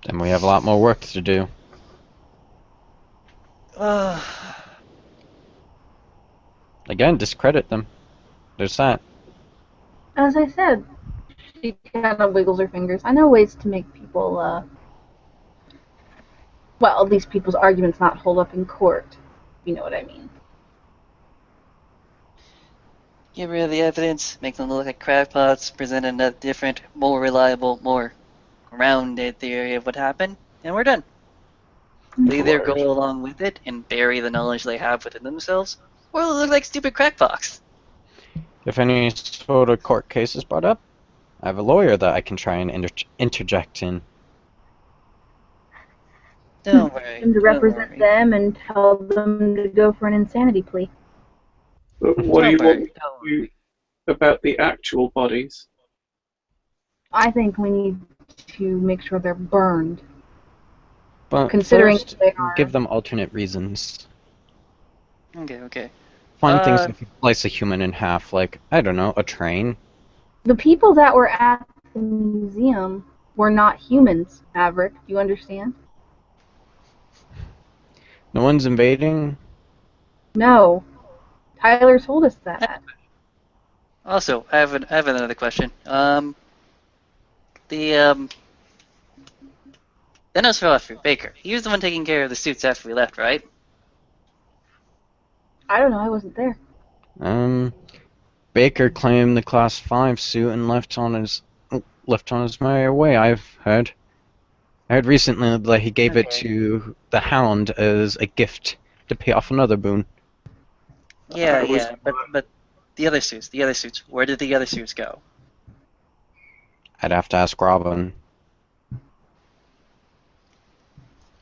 Then we have a lot more work to do. Again, discredit them. There's that. As I said, she kind of wiggles her fingers. I know ways to make people, well, at least people's arguments not hold up in court. If you know what I mean. Get rid of the evidence, make them look like crackpots, present a different, more reliable, more grounded theory of what happened, and we're done. They either go along with it and bury the knowledge they have within themselves, or they'll look like stupid crackpots. If any sort of court case is brought up, I have a lawyer that I can try and interject in. Don't worry. And to represent them and tell them to go for an insanity plea. But what do you want me to do about the actual bodies? I think we need to make sure they're burned. But Considering first, they are... give them alternate reasons. Okay. Fun things if you slice a human in half, like, I don't know, a train. The people that were at the museum were not humans, Maverick. Do you understand? No one's invading? No. Tyler told us that. Also, I have another question. The Dennis Philosopher Baker. He was the one taking care of the suits after we left, right? I don't know. I wasn't there. Baker claimed the Class 5 suit and left on his merry way, I've heard. I heard recently that he gave it to the Hound as a gift to pay off another boon. Yeah. But the other suits, where did the other suits go? I'd have to ask Robin. He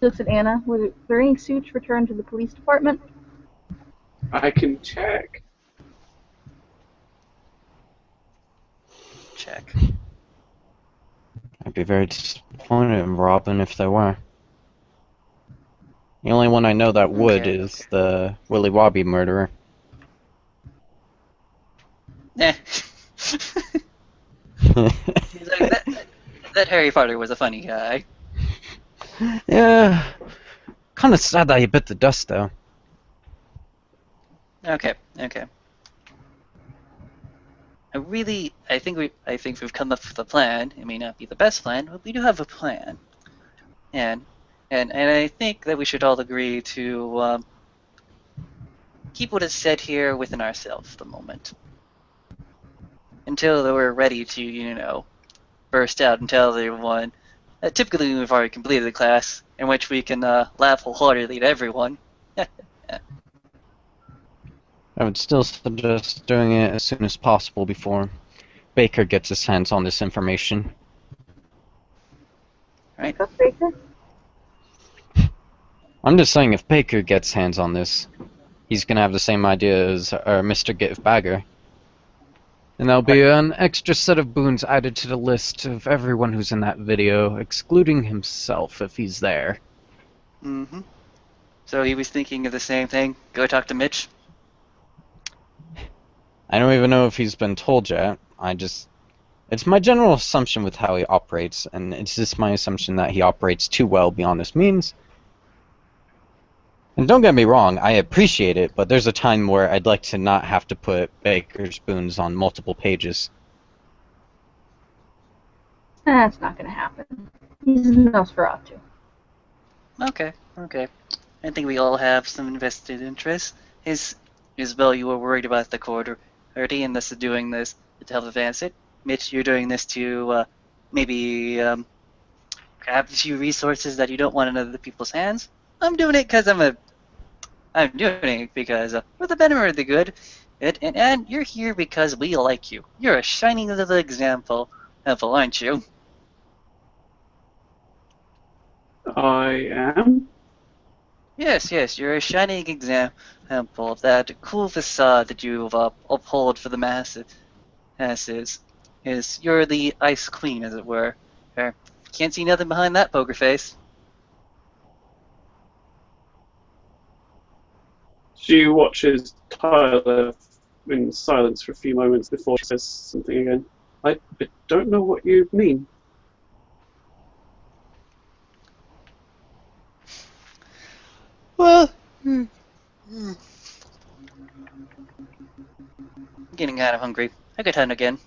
looks at Anna. Were there any suits returned to the police department? I can check. Check. I'd be very disappointed in Robin if there were. The only one I know that would is the Willy Wobby murderer. Eh. He's like, that Harry Potter was a funny guy. Yeah. Kinda sad that he bit the dust, though. Okay. I think we've come up with a plan. It may not be the best plan, but we do have a plan. And I think that we should all agree to keep what is said here within ourselves for the moment. Until we're ready to, burst out and tell everyone. Typically, we've already completed the class, in which we can laugh wholeheartedly at everyone. I would still suggest doing it as soon as possible before Baker gets his hands on this information. Right? What's up, Baker? I'm just saying, if Baker gets hands on this, he's gonna have the same idea as Mr. Giftbagger. And there'll be an extra set of boons added to the list of everyone who's in that video, excluding himself if he's there. Mm-hmm. So he was thinking of the same thing. Go talk to Mitch. I don't even know if he's been told yet. It's my general assumption with how he operates, and it's just my assumption that he operates too well beyond his means. And don't get me wrong, I appreciate it, but there's a time where I'd like to not have to put Baker's boons on multiple pages. That's not going to happen. He's Nosferatu. Okay. I think we all have some invested interest. Isabel, you were worried about the corridor, and thus doing this to help advance it. Mitch, you're doing this to maybe grab a few resources that you don't want in other people's hands. I'm doing it because I'm doing it because we're the better of the good, and you're here because we like you. You're a shining little example, aren't you? I am. Yes, you're a shining example of that cool facade that you uphold for the masses. You're the ice queen, as it were. Can't see nothing behind that poker face. She watches Tyler in silence for a few moments before she says something again. I don't know what you mean. Well, I'm getting kind of hungry. I could hunt again.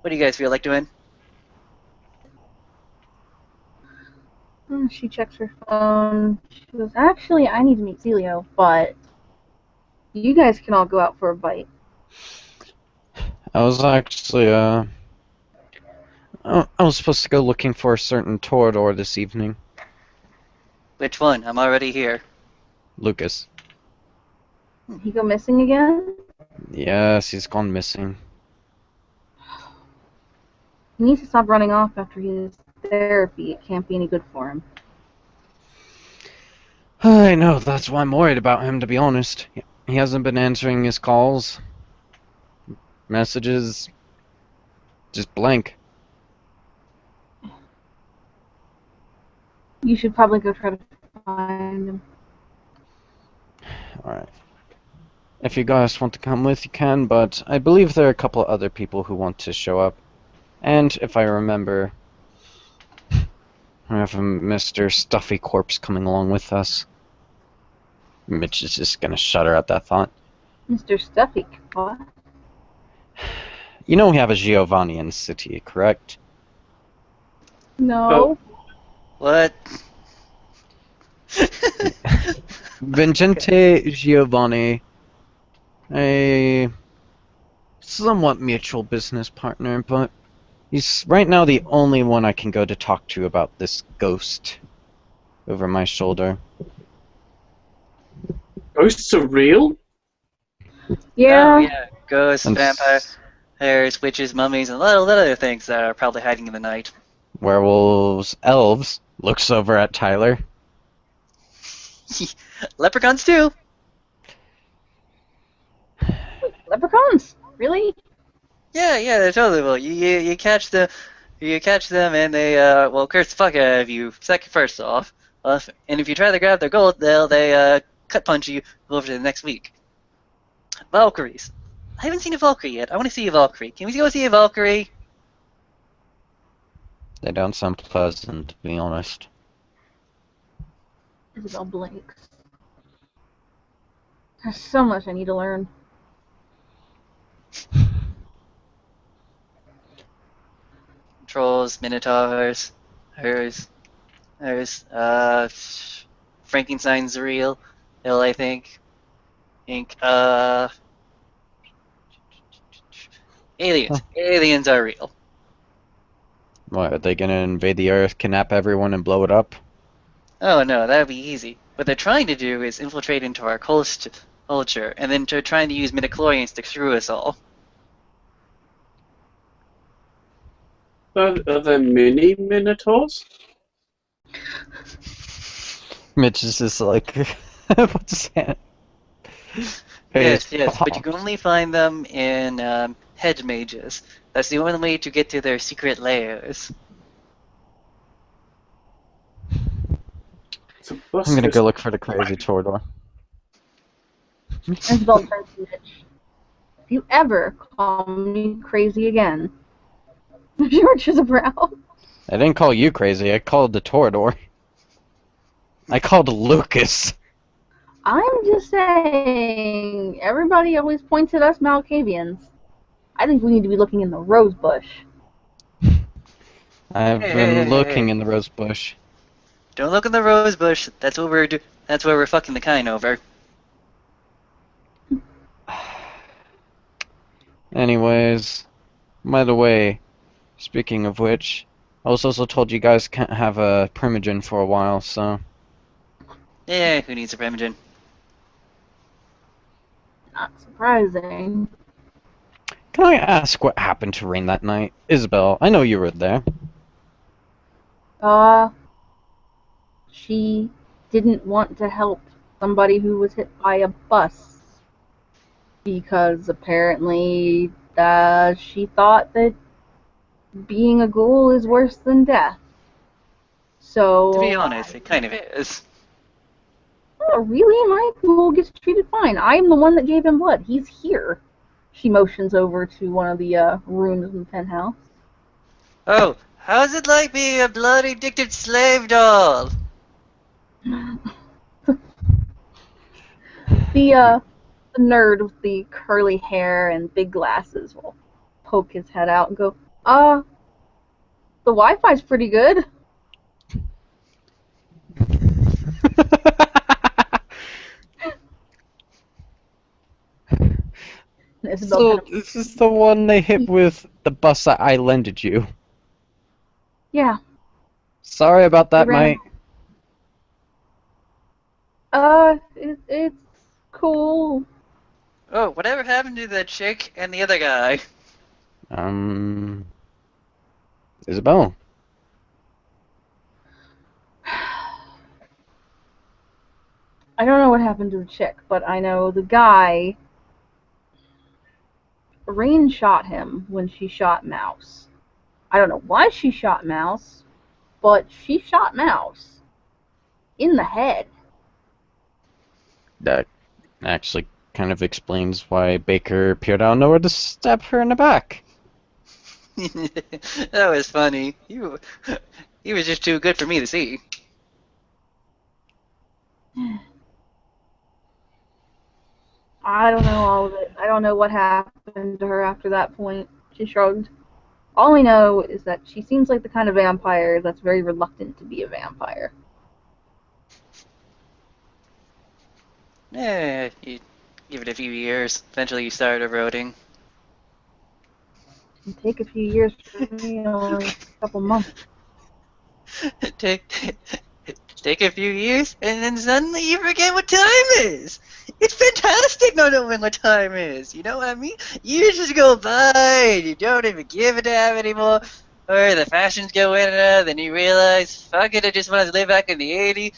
What do you guys feel like doing? She checks her phone. She goes, actually, I need to meet Celio, but you guys can all go out for a bite. I was actually, I was supposed to go looking for a certain Torador this evening. Which one? I'm already here. Lucas. He go missing again? Yes, he's gone missing. He needs to stop running off after his therapy. It can't be any good for him. I know, that's why I'm worried about him, to be honest. He hasn't been answering his calls. Messages. Just blank. You should probably go try to find him. Alright. If you guys want to come with, you can, but I believe there are a couple other people who want to show up. And if I remember, we have a Mr. Stuffy Corpse coming along with us. Mitch is just gonna shudder at that thought. Mr. Stuffy, what? You know we have a Giovanni in the city, correct? No. What? Vincente Giovanni, a somewhat mutual business partner, but he's right now the only one I can go to talk to about this ghost over my shoulder. Ghosts are real? Yeah. Oh, yeah. Ghosts, And vampires, witches, mummies, and a lot of other things that are probably hiding in the night. werewolves, elves, looks over at Tyler. Leprechauns too. Leprechauns? Really? Yeah, they totally will. You catch them, and they well curse the fuck out of you. First off, and if you try to grab their gold, they cut punch you over to the next week. Valkyries. I haven't seen a Valkyrie yet. I want to see a Valkyrie. Can we go see a Valkyrie? They don't sound pleasant, to be honest. Isabel blinks. There's so much I need to learn. Trolls, minotaurs, Frankenstein's real, I think. Aliens. Huh. Aliens are real. What, are they gonna invade the Earth, kidnap everyone, and blow it up? Oh no, that would be easy. What they're trying to do is infiltrate into our culture, and then trying to use midichlorians to screw us all. Are there mini minotaurs? Mitch is just like, what's that? Yes, but you can only find them in hedge mages. That's the only way to get to their secret lairs. It's a bus I'm gonna with- go look for the crazy Torador. Isabel turns to Mitch. If you ever call me crazy again, she arches a brow. I didn't call you crazy, I called the Torador. I called Lucas. I'm just saying, everybody always points at us Malkavians. I think we need to be looking in the rose bush. I've been looking in the rose bush. Don't look in the rose bush. That's what That's where we're fucking the kind over. Anyways, by the way, speaking of which, I was also told you guys can't have a Primogen for a while, so... Yeah, who needs a Primogen? Not surprising. Can I ask what happened to Rain that night? Isabel, I know you were there. She didn't want to help somebody who was hit by a bus. Because apparently, she thought that being a ghoul is worse than death. So... To be honest, it kind of is. Oh, really? My ghoul gets treated fine. I'm the one that gave him blood. He's here. She motions over to one of the rooms in the penthouse. Oh, how's it like being a blood-addicted slave doll? The nerd with the curly hair and big glasses will poke his head out and go, the Wi-Fi's pretty good. Isabel So, kind of, this is the one they hit with the bus that I lended you. yeah. Sorry about that, Right. mate. It's cool. Oh, whatever happened to the chick and the other guy? Isabel. I don't know what happened to the chick, but I know the guy... Rain shot him when she shot Mouse. I don't know why she shot Mouse, but she shot Mouse. In the head. That actually kind of explains why Baker appeared out of nowhere to stab her in the back. That was funny. He was just too good for me to see. I don't know all of it. I don't know what happened to her after that point. She shrugged. All we know is that she seems like the kind of vampire that's very reluctant to be a vampire. You give it a few years. Eventually you start eroding. It'll take a few years for me, only a couple months. take take a few years, and then suddenly you forget what time is. It's fantastic not knowing what time is. You know what I mean? Years just go by, and you don't even give a damn anymore. Or the fashions go in and out, then you realize, fuck it, I just want to live back in the 80s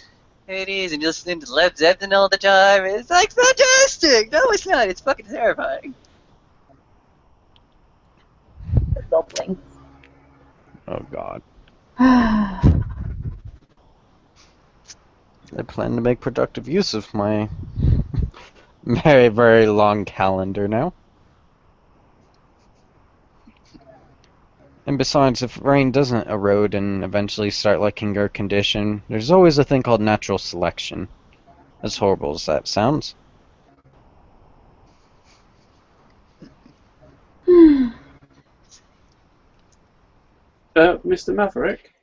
and just listen to Led Zeppelin all the time. It's like fantastic. No, it's not. It's fucking terrifying. Gulping. Oh god. I I plan to make productive use of my very, very long calendar now. And besides, if Rain doesn't erode and eventually start liking her condition, there's always a thing called natural selection. As horrible as that sounds. Mr. Maverick?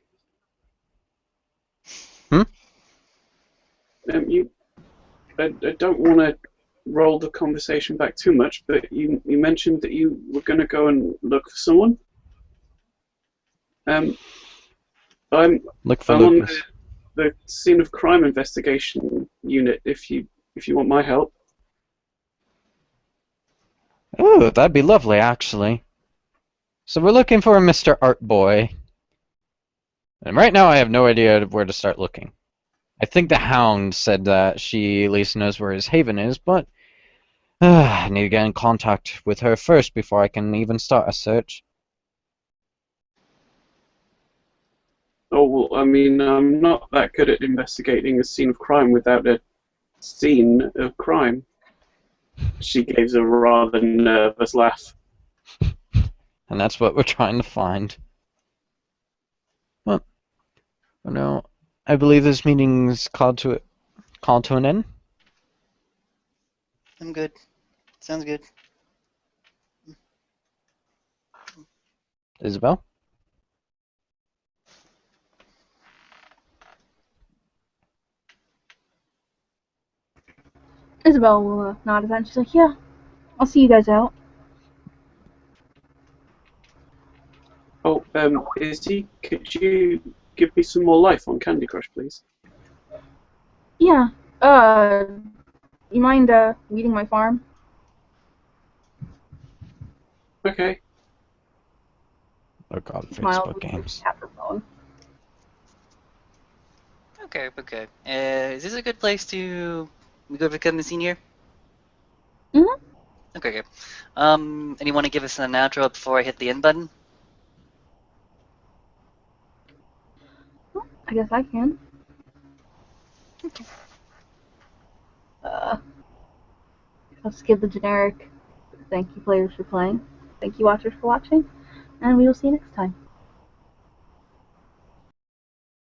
Hmm? I don't want to roll the conversation back too much, but you mentioned that you were going to go and look for someone. I'm Look for I'm on Lucas. the scene of crime investigation unit. If you want my help. Ooh, that'd be lovely, actually. So we're looking for a Mr. Art Boy. And right now I have no idea where to start looking. I think the Hound said that she at least knows where his haven is, but I need to get in contact with her first before I can even start a search. Oh, well, I mean, I'm not that good at investigating a scene of crime without a scene of crime. She gave a rather nervous laugh. And that's what we're trying to find. Well, no, I believe this meeting's called to an end. I'm good. Sounds good. Isabel? Isabel will nod his head. She's like, yeah, I'll see you guys out. Oh, Izzy, could you give me some more life on Candy Crush, please? Yeah, you mind, weeding my farm? Okay. Oh god, Smile Facebook with games. tap her phone. Okay. Is this a good place to go become the senior? Mhm. Okay, good. And you want to give us an outro before I hit the end button? Well, I guess I can. Okay. I'll just give the generic thank you players for playing, thank you watchers for watching, and we will see you next time.